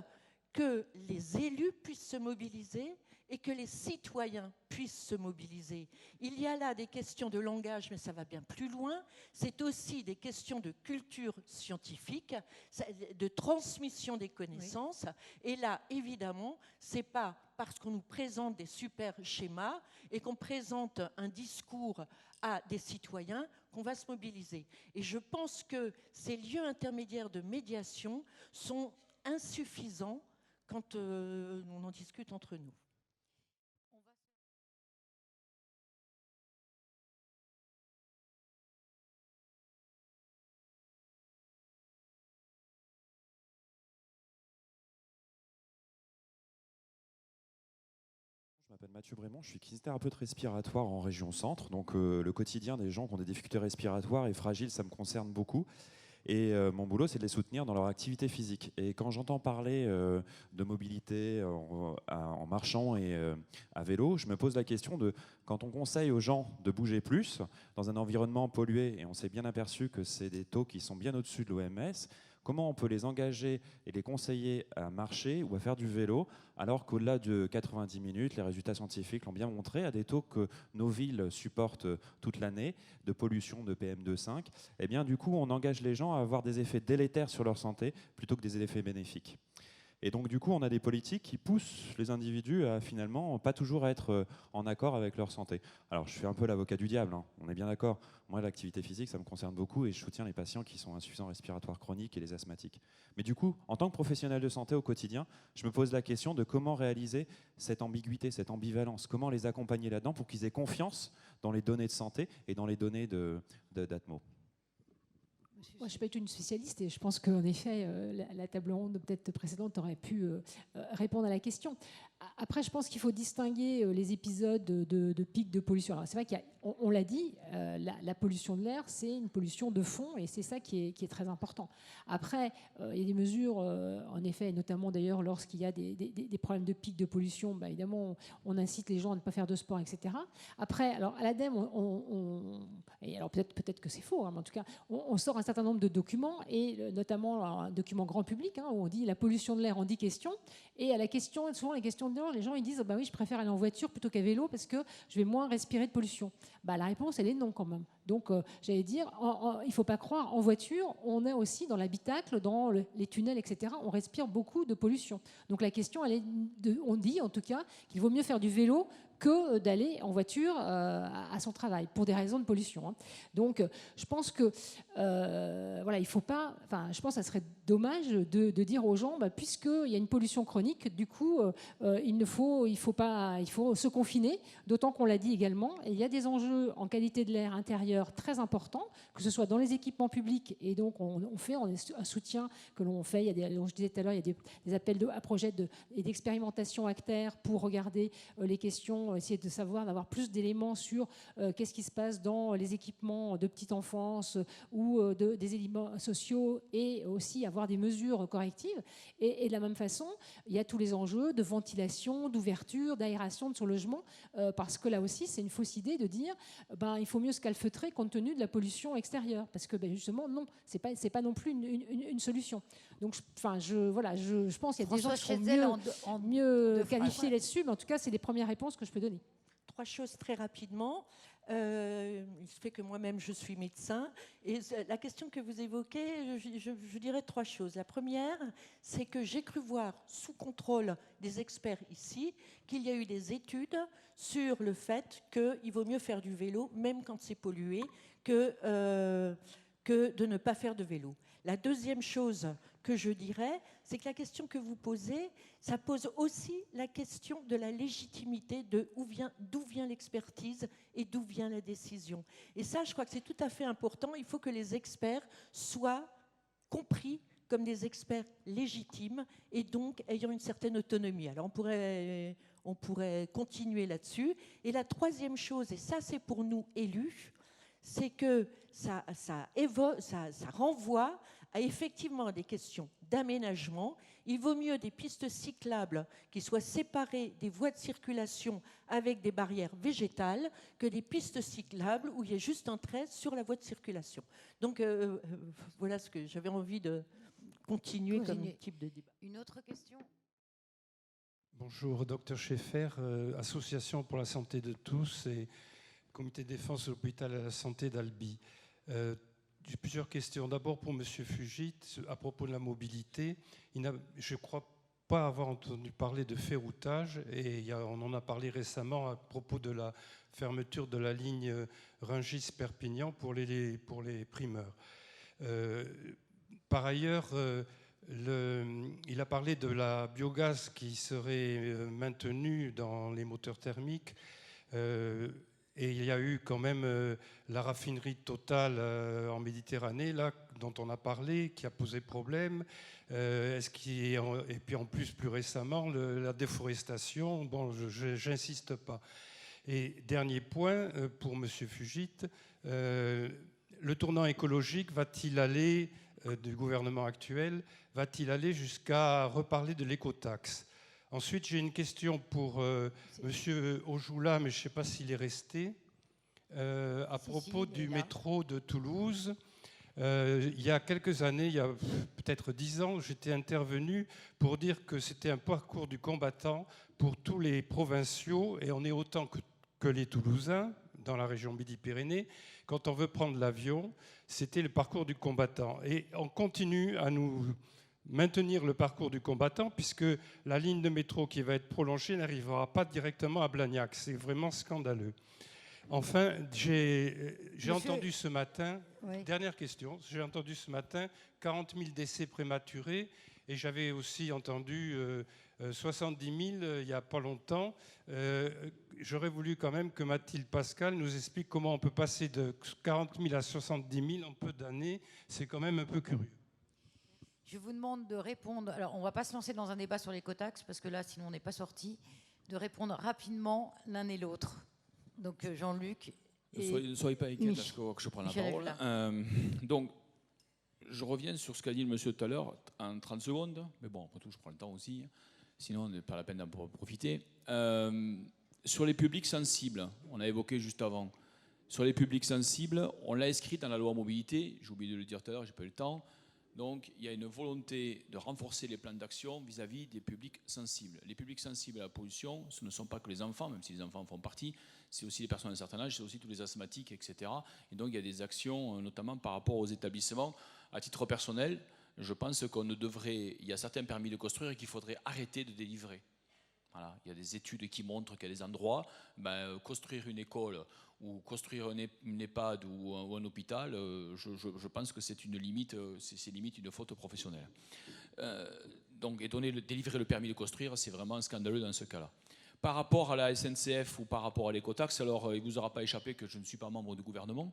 que les élus puissent se mobiliser et que les citoyens puissent se mobiliser. Il y a là des questions de langage, mais ça va bien plus loin. C'est aussi des questions de culture scientifique, de transmission des connaissances. Oui. Et là, évidemment, c'est pas parce qu'on nous présente des super schémas et qu'on présente un discours à des citoyens qu'on va se mobiliser. Et je pense que ces lieux intermédiaires de médiation sont insuffisants quand on en discute entre nous. Je m'appelle Mathieu Brémond, je suis kinésithérapeute respiratoire en région centre. Donc le quotidien des gens qui ont des difficultés respiratoires et fragiles, ça me concerne beaucoup. Et mon boulot, c'est de les soutenir dans leur activité physique. Et quand j'entends parler de mobilité en marchant et à vélo, je me pose la question de, quand on conseille aux gens de bouger plus dans un environnement pollué, et on s'est bien aperçu que c'est des taux qui sont bien au-dessus de l'OMS, comment on peut les engager et les conseiller à marcher ou à faire du vélo, alors qu'au-delà de 90 minutes, les résultats scientifiques l'ont bien montré, à des taux que nos villes supportent toute l'année, de pollution de PM2,5, eh bien du coup, on engage les gens à avoir des effets délétères sur leur santé plutôt que des effets bénéfiques. Et donc du coup, on a des politiques qui poussent les individus à finalement pas toujours être en accord avec leur santé. Alors je fais un peu l'avocat du diable, hein, on est bien d'accord. Moi, l'activité physique, ça me concerne beaucoup et je soutiens les patients qui sont insuffisants respiratoires chroniques et les asthmatiques. Mais du coup, en tant que professionnel de santé au quotidien, je me pose la question de comment réaliser cette ambiguïté, cette ambivalence, comment les accompagner là-dedans pour qu'ils aient confiance dans les données de santé et dans les données d'Atmo. Moi, je ne suis pas du tout une spécialiste et je pense qu'en effet, la table ronde peut-être précédente aurait pu répondre à la question. Après, je pense qu'il faut distinguer les épisodes de pics de pollution. Alors, c'est vrai qu'on l'a dit, la pollution de l'air, c'est une pollution de fond et c'est ça qui est très important. Après, il y a des mesures, en effet, notamment d'ailleurs lorsqu'il y a des problèmes de pics de pollution, bah, évidemment, on incite les gens à ne pas faire de sport, etc. Après, alors à l'ADEME, et alors peut-être que c'est faux, hein, mais en tout cas, on sort un certain nombre de documents, et notamment un document grand public, hein, où on dit la pollution de l'air en 10 questions, et à la question, souvent les questions de l'air, les gens ils disent bah oui, je préfère aller en voiture plutôt qu'à vélo parce que je vais moins respirer de pollution. Bah, la réponse, elle est non quand même. Donc, j'allais dire, il ne faut pas croire, en voiture, on est aussi dans l'habitacle, dans les tunnels, etc., on respire beaucoup de pollution. Donc, la question, on dit en tout cas qu'il vaut mieux faire du vélo que d'aller en voiture à son travail, pour des raisons de pollution. Hein. Donc, je pense que, voilà, il faut pas... Enfin, je pense que ça serait dommage de dire aux gens, bah, puisqu'il y a une pollution chronique, du coup, il faut se confiner, d'autant qu'on l'a dit également, il y a des enjeux en qualité de l'air intérieur très importants, que ce soit dans les équipements publics, et donc on est un soutien que l'on fait, il y a je disais tout à l'heure, il y a des appels à projets et d'expérimentation actère pour regarder les questions également essayer de savoir, d'avoir plus d'éléments sur qu'est-ce qui se passe dans les équipements de petite enfance ou des éléments sociaux, et aussi avoir des mesures correctives. Et de la même façon, il y a tous les enjeux de ventilation, d'ouverture, d'aération de son logement, parce que là aussi, c'est une fausse idée de dire il faut mieux se calfeutrer compte tenu de la pollution extérieure, parce que justement, non, c'est pas non plus une solution. Donc, je pense qu'il y a des gens qui sont mieux qualifiés là-dessus, mais en tout cas, c'est les premières réponses que je peux donner. 3 choses très rapidement. Il se fait que moi-même, je suis médecin. Et la question que vous évoquez, je dirais 3 choses. La première, c'est que j'ai cru voir, sous contrôle des experts ici, qu'il y a eu des études sur le fait qu'il vaut mieux faire du vélo, même quand c'est pollué, que de ne pas faire de vélo. La deuxième chose que je dirais, c'est que la question que vous posez, ça pose aussi la question de la légitimité, d'où vient l'expertise et d'où vient la décision. Et ça, je crois que c'est tout à fait important. Il faut que les experts soient compris comme des experts légitimes et donc ayant une certaine autonomie. Alors on pourrait continuer là-dessus. Et la troisième chose, et ça c'est pour nous élus, c'est que ça renvoie à effectivement des questions d'aménagement. Il vaut mieux des pistes cyclables qui soient séparées des voies de circulation avec des barrières végétales que des pistes cyclables où il y a juste un trait sur la voie de circulation. Donc voilà ce que j'avais envie de continuer comme type de débat. Une autre question ? Bonjour, Dr Schaeffer, Association pour la santé de tous et Comité de défense de l'hôpital à la santé d'Albi. J'ai plusieurs questions. D'abord pour M. Fugit, à propos de la mobilité. Je ne crois pas avoir entendu parler de ferroutage, et on en a parlé récemment à propos de la fermeture de la ligne Rungis-Perpignan pour les primeurs. Par ailleurs, il a parlé de la biogaz qui serait maintenue dans les moteurs thermiques. Et il y a eu quand même la raffinerie Total en Méditerranée, là, dont on a parlé, qui a posé problème. Et puis en plus récemment, la déforestation. Bon, j'insiste pas. Et dernier point pour M. Fugit, le tournant écologique va-t-il aller, du gouvernement actuel, va-t-il aller jusqu'à reparler de l'écotaxe ? Ensuite, j'ai une question pour M. Ojoula, mais je ne sais pas s'il est resté, à propos du métro de Toulouse. Il y a quelques années, il y a peut-être 10 ans, j'étais intervenu pour dire que c'était un parcours du combattant pour tous les provinciaux, et on est autant que les Toulousains, dans la région Midi-Pyrénées. Quand on veut prendre l'avion, c'était le parcours du combattant. Et on continue à nous maintenir le parcours du combattant, puisque la ligne de métro qui va être prolongée n'arrivera pas directement à Blagnac. C'est vraiment scandaleux. Enfin, j'ai entendu ce matin, dernière question, j'ai entendu ce matin 40 000 décès prématurés, et j'avais aussi entendu 70 000 il n'y a pas longtemps. J'aurais voulu quand même que Mathilde Pascal nous explique comment on peut passer de 40 000 à 70 000 en peu d'années. C'est quand même un peu curieux. Je vous demande de répondre. Alors, on ne va pas se lancer dans un débat sur l'écotaxe, parce que là, sinon, on n'est pas sorti. De répondre rapidement l'un et l'autre. Donc, Jean-Luc. Ne soyez pas inquiets, que je prends la parole. Donc, je reviens sur ce qu'a dit le monsieur tout à l'heure en 30 secondes. Mais bon, après tout, je prends le temps aussi. Sinon, on n'est pas la peine d'en profiter. Sur les publics sensibles, on a évoqué juste avant. Sur les publics sensibles, on l'a inscrit dans la loi mobilité. J'ai oublié de le dire tout à l'heure, j'ai pas eu le temps. Donc, il y a une volonté de renforcer les plans d'action vis-à-vis des publics sensibles. Les publics sensibles à la pollution, ce ne sont pas que les enfants, même si les enfants en font partie, c'est aussi les personnes d'un certain âge, c'est aussi tous les asthmatiques, etc. Et donc, il y a des actions, notamment par rapport aux établissements. À titre personnel, je pense qu'on ne devrait... Il y a certains permis de construire et qu'il faudrait arrêter de délivrer. Voilà. Il y a des études qui montrent qu'il y a des endroits, construire une école ou construire un EHPAD ou un hôpital, je pense que c'est une limite, c'est limite une faute professionnelle. Donc, délivrer le permis de construire, c'est vraiment scandaleux dans ce cas-là. Par rapport à la SNCF ou par rapport à l'écotaxe, alors il ne vous aura pas échappé que je ne suis pas membre du gouvernement,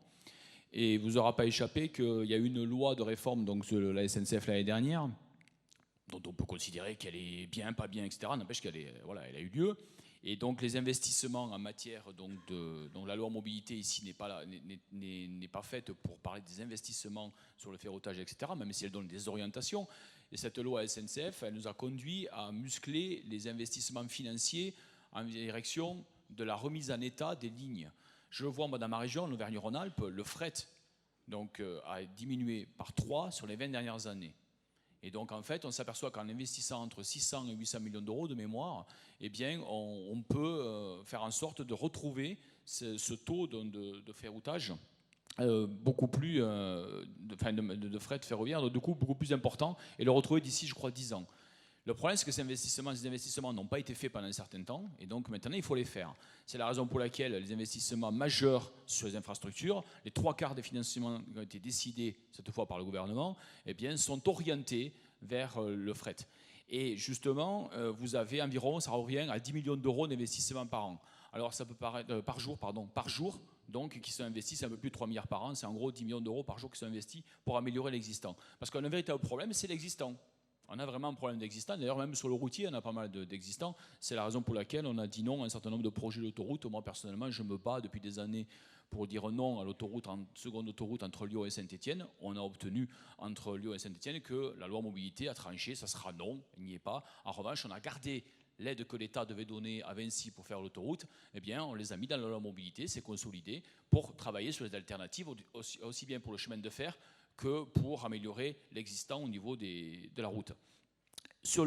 et il ne vous aura pas échappé qu'il y a eu une loi de réforme donc, de la SNCF l'année dernière, dont on peut considérer qu'elle est bien, pas bien, etc. N'empêche qu'elle elle a eu lieu. Et donc les investissements en matière donc la loi mobilité ici n'est pas faite pour parler des investissements sur le ferroutage, etc., même si elle donne des orientations. Et cette loi SNCF, elle nous a conduit à muscler les investissements financiers en direction de la remise en état des lignes. Je le vois moi dans ma région, l'Auvergne-Rhône-Alpes, le fret donc, a diminué par 3 sur les 20 dernières années. Et donc, en fait, on s'aperçoit qu'en investissant entre 600 et 800 millions d'euros de mémoire, eh bien, on peut faire en sorte de retrouver ce taux de ferroutage beaucoup plus, de fret ferroviaire, de coût beaucoup plus important, et le retrouver d'ici, je crois, 10 ans. Le problème, c'est que ces investissements n'ont pas été faits pendant un certain temps, et donc maintenant, il faut les faire. C'est la raison pour laquelle les investissements majeurs sur les infrastructures, les 3/4 des financements qui ont été décidés cette fois par le gouvernement, eh bien, sont orientés vers le fret. Et justement, vous avez environ, ça revient à 10 millions d'euros d'investissement par an. Alors, ça peut paraître par jour, donc qui sont investis, c'est un peu plus de 3 milliards par an, c'est en gros 10 millions d'euros par jour qui sont investis pour améliorer l'existant. Parce qu'un véritable problème, c'est l'existant. On a vraiment un problème d'existant. D'ailleurs, même sur le routier, on a pas mal d'existants. C'est la raison pour laquelle on a dit non à un certain nombre de projets d'autoroute. Moi, personnellement, je me bats depuis des années pour dire non à seconde autoroute entre Lyon et Saint-Étienne. On a obtenu entre Lyon et Saint-Étienne que la loi mobilité a tranché. Ça sera non, il n'y est pas. En revanche, on a gardé l'aide que l'État devait donner à Vinci pour faire l'autoroute. Eh bien, on les a mis dans la loi mobilité, c'est consolidé, pour travailler sur les alternatives, aussi bien pour le chemin de fer que pour améliorer l'existant au niveau de la route. Sur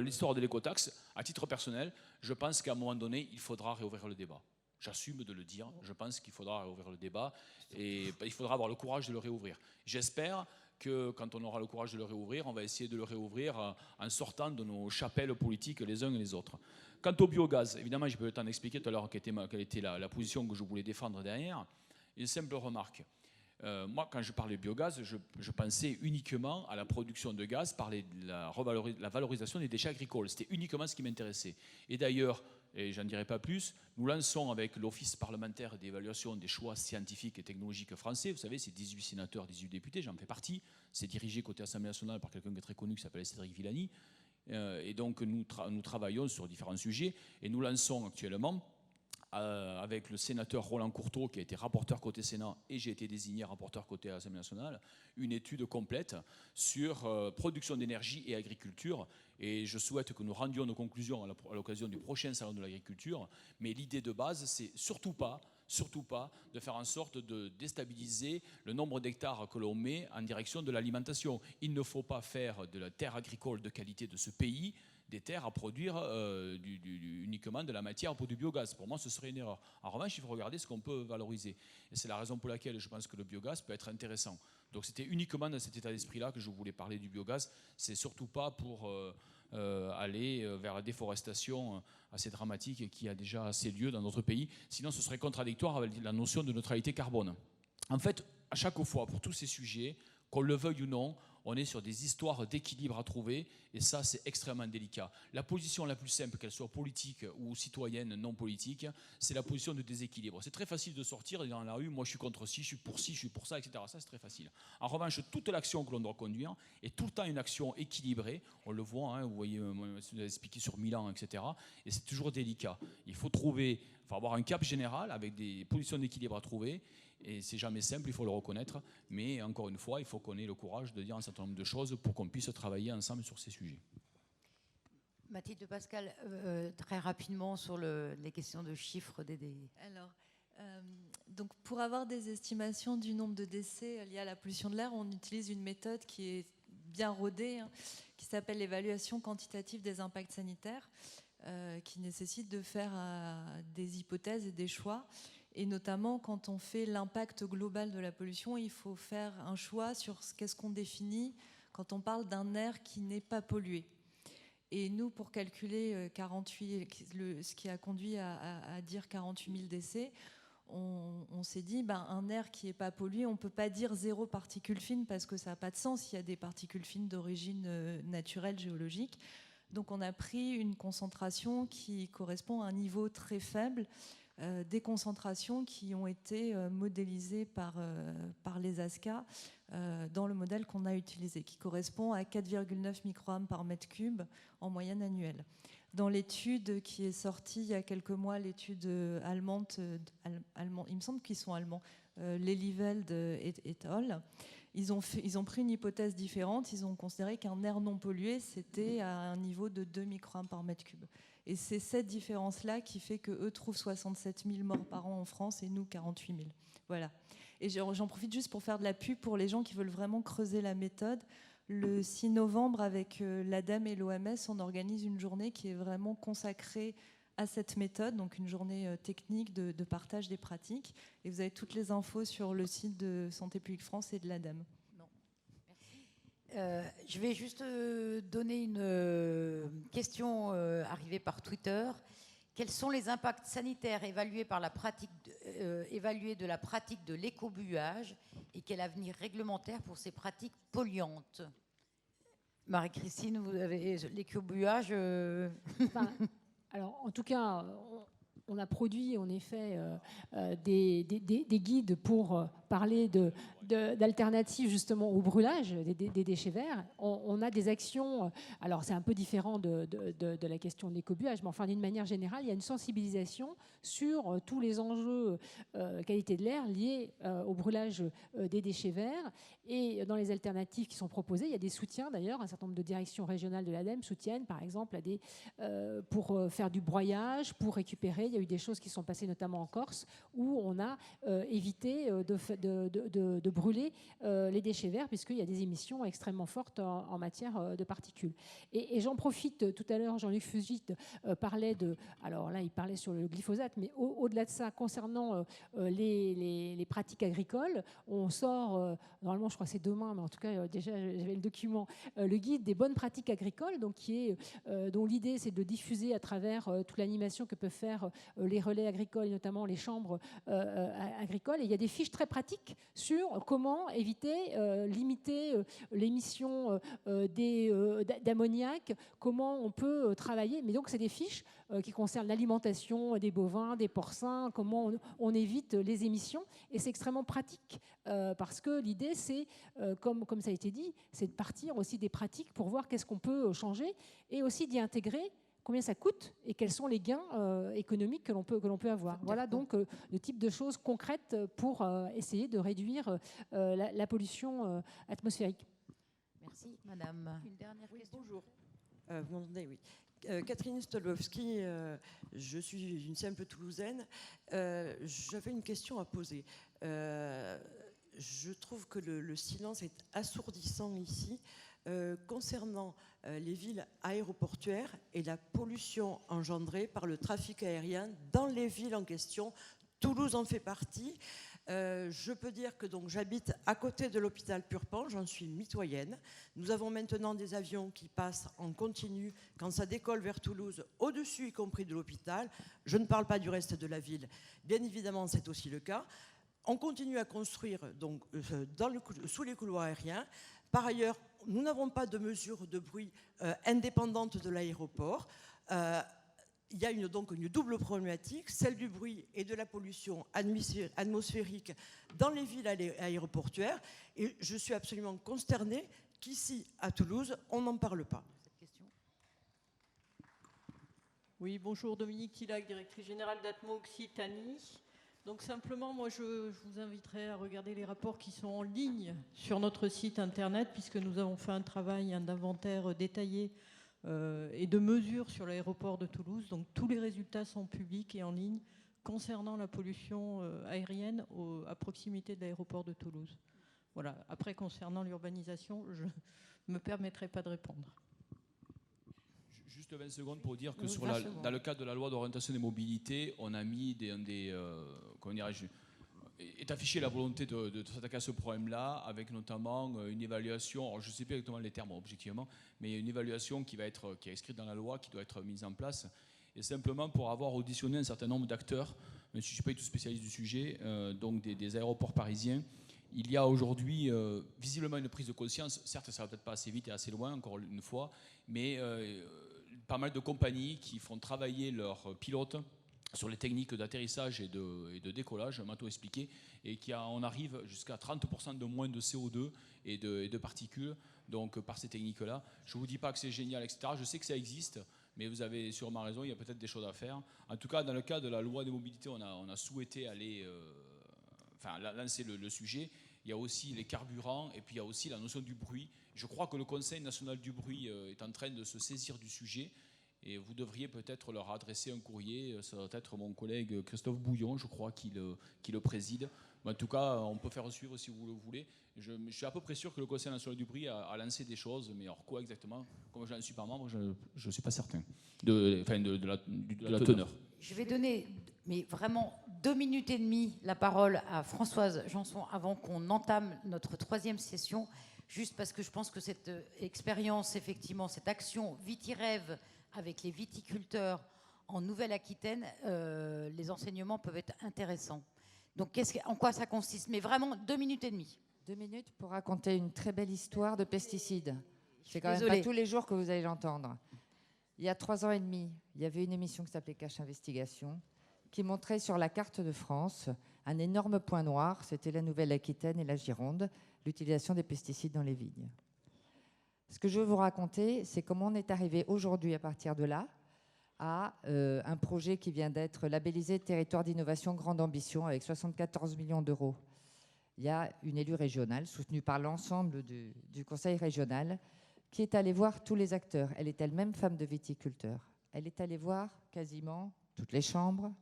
l'histoire de l'écotaxe, à titre personnel, je pense qu'à un moment donné, il faudra réouvrir le débat. J'assume de le dire, je pense qu'il faudra réouvrir le débat et il faudra avoir le courage de le réouvrir. J'espère que quand on aura le courage de le réouvrir, on va essayer de le réouvrir en sortant de nos chapelles politiques les uns et les autres. Quant au biogaz, évidemment, j'ai pas eu le temps d'expliquer tout à l'heure quelle était la position que je voulais défendre derrière. Une simple remarque. Moi, quand je parlais de biogaz, je pensais uniquement à la production de gaz par la valorisation des déchets agricoles. C'était uniquement ce qui m'intéressait. Et d'ailleurs, et j'en dirai pas plus, nous lançons avec l'Office parlementaire d'évaluation des choix scientifiques et technologiques français, vous savez, c'est 18 sénateurs, 18 députés, j'en fais partie. C'est dirigé côté Assemblée nationale par quelqu'un qui est très connu qui s'appelle Cédric Villani. Et donc, nous travaillons sur différents sujets et nous lançons actuellement avec le sénateur Roland Courteau, qui a été rapporteur côté Sénat, et j'ai été désigné rapporteur côté Assemblée nationale, une étude complète sur production d'énergie et agriculture. Et je souhaite que nous rendions nos conclusions à l'occasion du prochain salon de l'agriculture. Mais l'idée de base, c'est surtout pas de faire en sorte de déstabiliser le nombre d'hectares que l'on met en direction de l'alimentation. Il ne faut pas faire de la terre agricole de qualité de ce pays des terres à produire uniquement de la matière pour du biogaz. Pour moi, ce serait une erreur. En revanche, il faut regarder ce qu'on peut valoriser. Et c'est la raison pour laquelle je pense que le biogaz peut être intéressant. Donc c'était uniquement dans cet état d'esprit-là que je voulais parler du biogaz. C'est surtout pas pour aller vers la déforestation assez dramatique qui a déjà assez lieu dans notre pays. Sinon, ce serait contradictoire avec la notion de neutralité carbone. En fait, à chaque fois, pour tous ces sujets, qu'on le veuille ou non, on est sur des histoires d'équilibre à trouver, et ça, c'est extrêmement délicat. La position la plus simple, qu'elle soit politique ou citoyenne non politique, c'est la position de déséquilibre. C'est très facile de sortir dans la rue, moi je suis contre ci, je suis pour ça, etc. Ça, c'est très facile. En revanche, toute l'action que l'on doit conduire est tout le temps une action équilibrée. On le voit, hein, vous voyez, vous avez expliqué sur Milan, etc. Et c'est toujours délicat. Il faut avoir un cap général avec des positions d'équilibre à trouver. Et c'est jamais simple, il faut le reconnaître. Mais encore une fois, il faut qu'on ait le courage de dire un certain nombre de choses pour qu'on puisse travailler ensemble sur ces sujets. Mathilde Pascal, très rapidement sur les questions de chiffres des... Alors, donc pour avoir des estimations du nombre de décès liés à la pollution de l'air, on utilise une méthode qui est bien rodée, hein, qui s'appelle l'évaluation quantitative des impacts sanitaires, qui nécessite de faire des hypothèses et des choix. Et notamment, quand on fait l'impact global de la pollution, il faut faire un choix sur qu'est-ce qu'on définit quand on parle d'un air qui n'est pas pollué. Et nous, pour calculer ce qui a conduit à dire 48 000 décès, on s'est dit, un air qui n'est pas pollué, on ne peut pas dire 0 particules fines parce que ça n'a pas de sens. Il y a des particules fines d'origine naturelle, géologique. Donc on a pris une concentration qui correspond à un niveau très faible des concentrations qui ont été modélisées par les ASCA dans le modèle qu'on a utilisé, qui correspond à 4,9 microgrammes par mètre cube en moyenne annuelle. Dans l'étude qui est sortie il y a quelques mois, l'étude allemande, il me semble qu'ils sont allemands, Lelyveld et al., ils ont pris une hypothèse différente. Ils ont considéré qu'un air non pollué, c'était à un niveau de 2 microgrammes par mètre cube. Et c'est cette différence-là qui fait qu'eux trouvent 67 000 morts par an en France et nous 48 000. Voilà. Et j'en profite juste pour faire de la pub pour les gens qui veulent vraiment creuser la méthode. Le 6 novembre, avec l'ADEME et l'OMS, on organise une journée qui est vraiment consacrée à cette méthode, donc une journée technique de partage des pratiques. Et vous avez toutes les infos sur le site de Santé publique France et de l'ADEME. Je vais juste donner une question arrivée par Twitter. Quels sont les impacts sanitaires évalués de la pratique de l'écobuage et quel avenir réglementaire pour ces pratiques polluantes? Marie-Christine, vous avez l'écobuage Alors, en tout cas, on a produit en effet des guides pour parler d'alternatives justement au brûlage des déchets verts. On a des actions, alors c'est un peu différent de la question de l'écobuage, mais enfin d'une manière générale, il y a une sensibilisation sur tous les enjeux qualité de l'air liés au brûlage des déchets verts. Et dans les alternatives qui sont proposées, il y a des soutiens d'ailleurs, un certain nombre de directions régionales de l'ADEME soutiennent par exemple pour faire du broyage, pour récupérer. Il y a eu des choses qui sont passées notamment en Corse où on a évité de brûler les déchets verts puisqu'il y a des émissions extrêmement fortes en matière de particules. Et j'en profite, tout à l'heure Jean-Luc Fugit parlait alors là il parlait sur le glyphosate, mais au-delà de ça, concernant les pratiques agricoles, on sort, normalement je crois que c'est demain, mais en tout cas déjà j'avais le document, le guide des bonnes pratiques agricoles, donc dont l'idée c'est de diffuser à travers toute l'animation que peuvent faire les relais agricoles, notamment les chambres agricoles. Et il y a des fiches très pratiques sur comment éviter, limiter l'émission d'ammoniac, comment on peut travailler. Mais donc c'est des fiches qui concernent l'alimentation des bovins, des porcins, comment on évite les émissions. Et c'est extrêmement pratique parce que l'idée c'est, comme ça a été dit, c'est de partir aussi des pratiques pour voir qu'est-ce qu'on peut changer et aussi d'y intégrer combien ça coûte et quels sont les gains économiques que l'on peut avoir. Voilà donc le type de choses concrètes pour essayer de réduire la pollution atmosphérique. Merci, madame. Une dernière question. Bonjour. Vous m'entendez, oui. Catherine Stolowski, je suis une simple Toulousaine. J'avais une question à poser. Je trouve que le silence est assourdissant ici. Concernant les villes aéroportuaires et la pollution engendrée par le trafic aérien dans les villes en question. Toulouse en fait partie. Je peux dire que j'habite à côté de l'hôpital Purpan, j'en suis mitoyenne. Nous avons maintenant des avions qui passent en continu quand ça décolle vers Toulouse, au-dessus y compris de l'hôpital. Je ne parle pas du reste de la ville. Bien évidemment, c'est aussi le cas. On continue à construire sous les couloirs aériens. Par ailleurs, nous n'avons pas de mesures de bruit indépendantes de l'aéroport. Il y a donc une double problématique, celle du bruit et de la pollution atmosphérique dans les villes aéroportuaires. Et je suis absolument consternée qu'ici, à Toulouse, on n'en parle pas. Oui, bonjour, Dominique Tillac, directrice générale d'Atmo Occitanie. Donc simplement, moi, je vous inviterai à regarder les rapports qui sont en ligne sur notre site internet, puisque nous avons fait un travail d'inventaire détaillé et de mesures sur l'aéroport de Toulouse. Donc tous les résultats sont publics et en ligne concernant la pollution aérienne à proximité de l'aéroport de Toulouse. Voilà. Après, concernant l'urbanisation, je ne me permettrai pas de répondre. Juste 20 secondes pour dire que dans le cadre de la loi d'orientation des mobilités, on a mis est affichée la volonté de s'attaquer à ce problème-là, avec notamment une évaluation, alors je ne sais plus exactement les termes objectivement, mais il y a une évaluation qui est inscrite dans la loi, qui doit être mise en place, et simplement pour avoir auditionné un certain nombre d'acteurs, même si je ne suis pas du tout spécialiste du sujet, donc des aéroports parisiens. Il y a aujourd'hui visiblement une prise de conscience, certes ça ne va peut-être pas assez vite et assez loin, encore une fois, mais pas mal de compagnies qui font travailler leurs pilotes sur les techniques d'atterrissage et de décollage, m'a tout expliqué, et on arrive jusqu'à 30% de moins de CO2 et de particules donc, par ces techniques-là. Je ne vous dis pas que c'est génial, etc. Je sais que ça existe, mais vous avez sûrement raison, il y a peut-être des choses à faire. En tout cas, dans le cas de la loi des mobilités, on a souhaité aller, lancer le sujet. Il y a aussi les carburants et puis il y a aussi la notion du bruit. Je crois que le Conseil national du bruit est en train de se saisir du sujet. Et vous devriez peut-être leur adresser un courrier. Ça doit être mon collègue Christophe Bouillon, je crois, qui le préside. Mais en tout cas, on peut faire suivre si vous le voulez. Je suis à peu près sûr que le Conseil national du bruit a lancé des choses, mais alors quoi exactement? Comme je n'en suis pas membre, je ne suis pas certain de la teneur. Je vais donner, mais vraiment 2 minutes et demie, la parole à Françoise Janson avant qu'on entame notre 3e session, juste parce que je pense que cette expérience, effectivement, cette action Vitirêve avec les viticulteurs en Nouvelle-Aquitaine, les enseignements peuvent être intéressants. Donc, en quoi ça consiste? Mais vraiment, 2 minutes et demie. 2 minutes pour raconter une très belle histoire de pesticides. C'est quand même pas tous les jours que vous allez l'entendre. Il y a 3 ans et demi, il y avait une émission qui s'appelait Cache Investigation, qui montrait sur la carte de France un énorme point noir, c'était la Nouvelle-Aquitaine et la Gironde, l'utilisation des pesticides dans les vignes. Ce que je veux vous raconter, c'est comment on est arrivé aujourd'hui, à partir de là, à un projet qui vient d'être labellisé Territoire d'innovation grande ambition avec 74 millions d'euros. Il y a une élue régionale, soutenue par l'ensemble du conseil régional, qui est allée voir tous les acteurs. Elle est elle-même femme de viticulteur. Elle est allée voir quasiment toutes les chambres,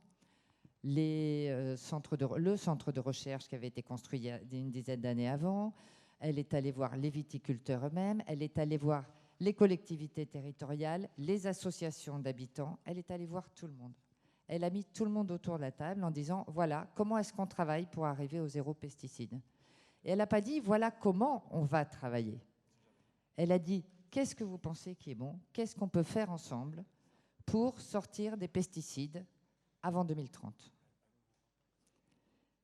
le centre de recherche qui avait été construit il y a une dizaine d'années avant. Elle est allée voir les viticulteurs eux-mêmes. Elle est allée voir les collectivités territoriales, les associations d'habitants. Elle est allée voir tout le monde. Elle a mis tout le monde autour de la table en disant, voilà, comment est-ce qu'on travaille pour arriver au 0 pesticide? Et elle n'a pas dit, voilà comment on va travailler. Elle a dit, qu'est-ce que vous pensez qui est bon? Qu'est-ce qu'on peut faire ensemble pour sortir des pesticides avant 2030?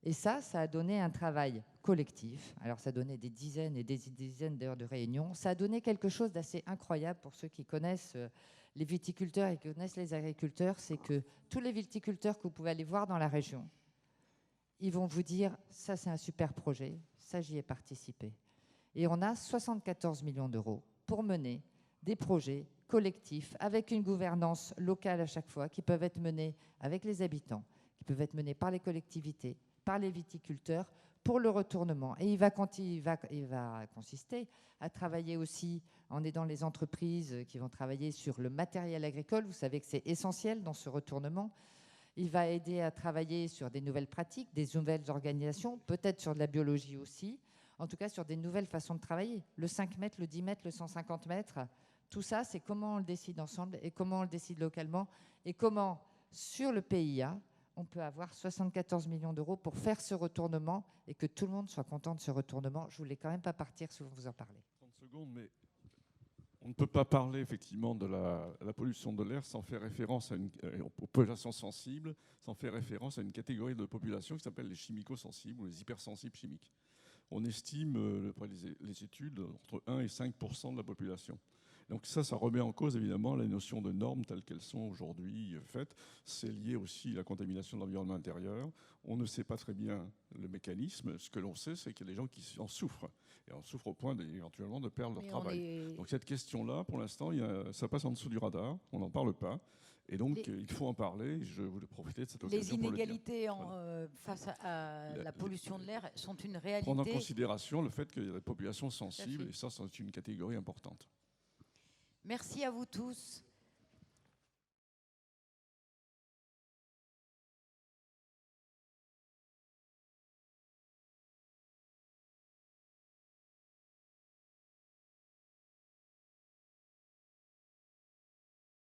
Et ça a donné un travail collectif. Alors, ça a donné des dizaines et des dizaines d'heures de réunions. Ça a donné quelque chose d'assez incroyable pour ceux qui connaissent les viticulteurs et qui connaissent les agriculteurs. C'est que tous les viticulteurs que vous pouvez aller voir dans la région, ils vont vous dire, ça, c'est un super projet. Ça, j'y ai participé. Et on a 74 millions d'euros pour mener des projets collectifs avec une gouvernance locale à chaque fois qui peuvent être menés avec les habitants, qui peuvent être menés par les collectivités, par les viticulteurs pour le retournement. Et il va consister à travailler aussi en aidant les entreprises qui vont travailler sur le matériel agricole. Vous savez que c'est essentiel dans ce retournement. Il va aider à travailler sur des nouvelles pratiques, des nouvelles organisations, peut-être sur de la biologie aussi, en tout cas sur des nouvelles façons de travailler. Le 5 mètres, le 10 mètres, le 150 mètres, tout ça, c'est comment on le décide ensemble et comment on le décide localement et comment, sur le PIA, on peut avoir 74 millions d'euros pour faire ce retournement et que tout le monde soit content de ce retournement. Je ne voulais quand même pas partir sans vous en parler. 30 secondes, mais on ne peut pas parler effectivement de la pollution de l'air sans faire référence aux populations sensibles, sans faire référence à une catégorie de population qui s'appelle les chimico-sensibles ou les hypersensibles chimiques. On estime, par les études, entre 1 et 5% de la population. Donc ça remet en cause évidemment les notions de normes telles qu'elles sont aujourd'hui faites. C'est lié aussi à la contamination de l'environnement intérieur. On ne sait pas très bien le mécanisme. Ce que l'on sait, c'est qu'il y a des gens qui en souffrent. Et en souffrent au point éventuellement de perdre leur travail. Donc cette question-là, pour l'instant, ça passe en dessous du radar. On n'en parle pas. Et donc, il faut en parler. Je voulais profiter de cette occasion pour le dire. Les inégalités face à la pollution de l'air sont une réalité. Prendre en considération le fait qu'il y a des populations sensibles, et ça, c'est une catégorie importante. Merci à vous tous.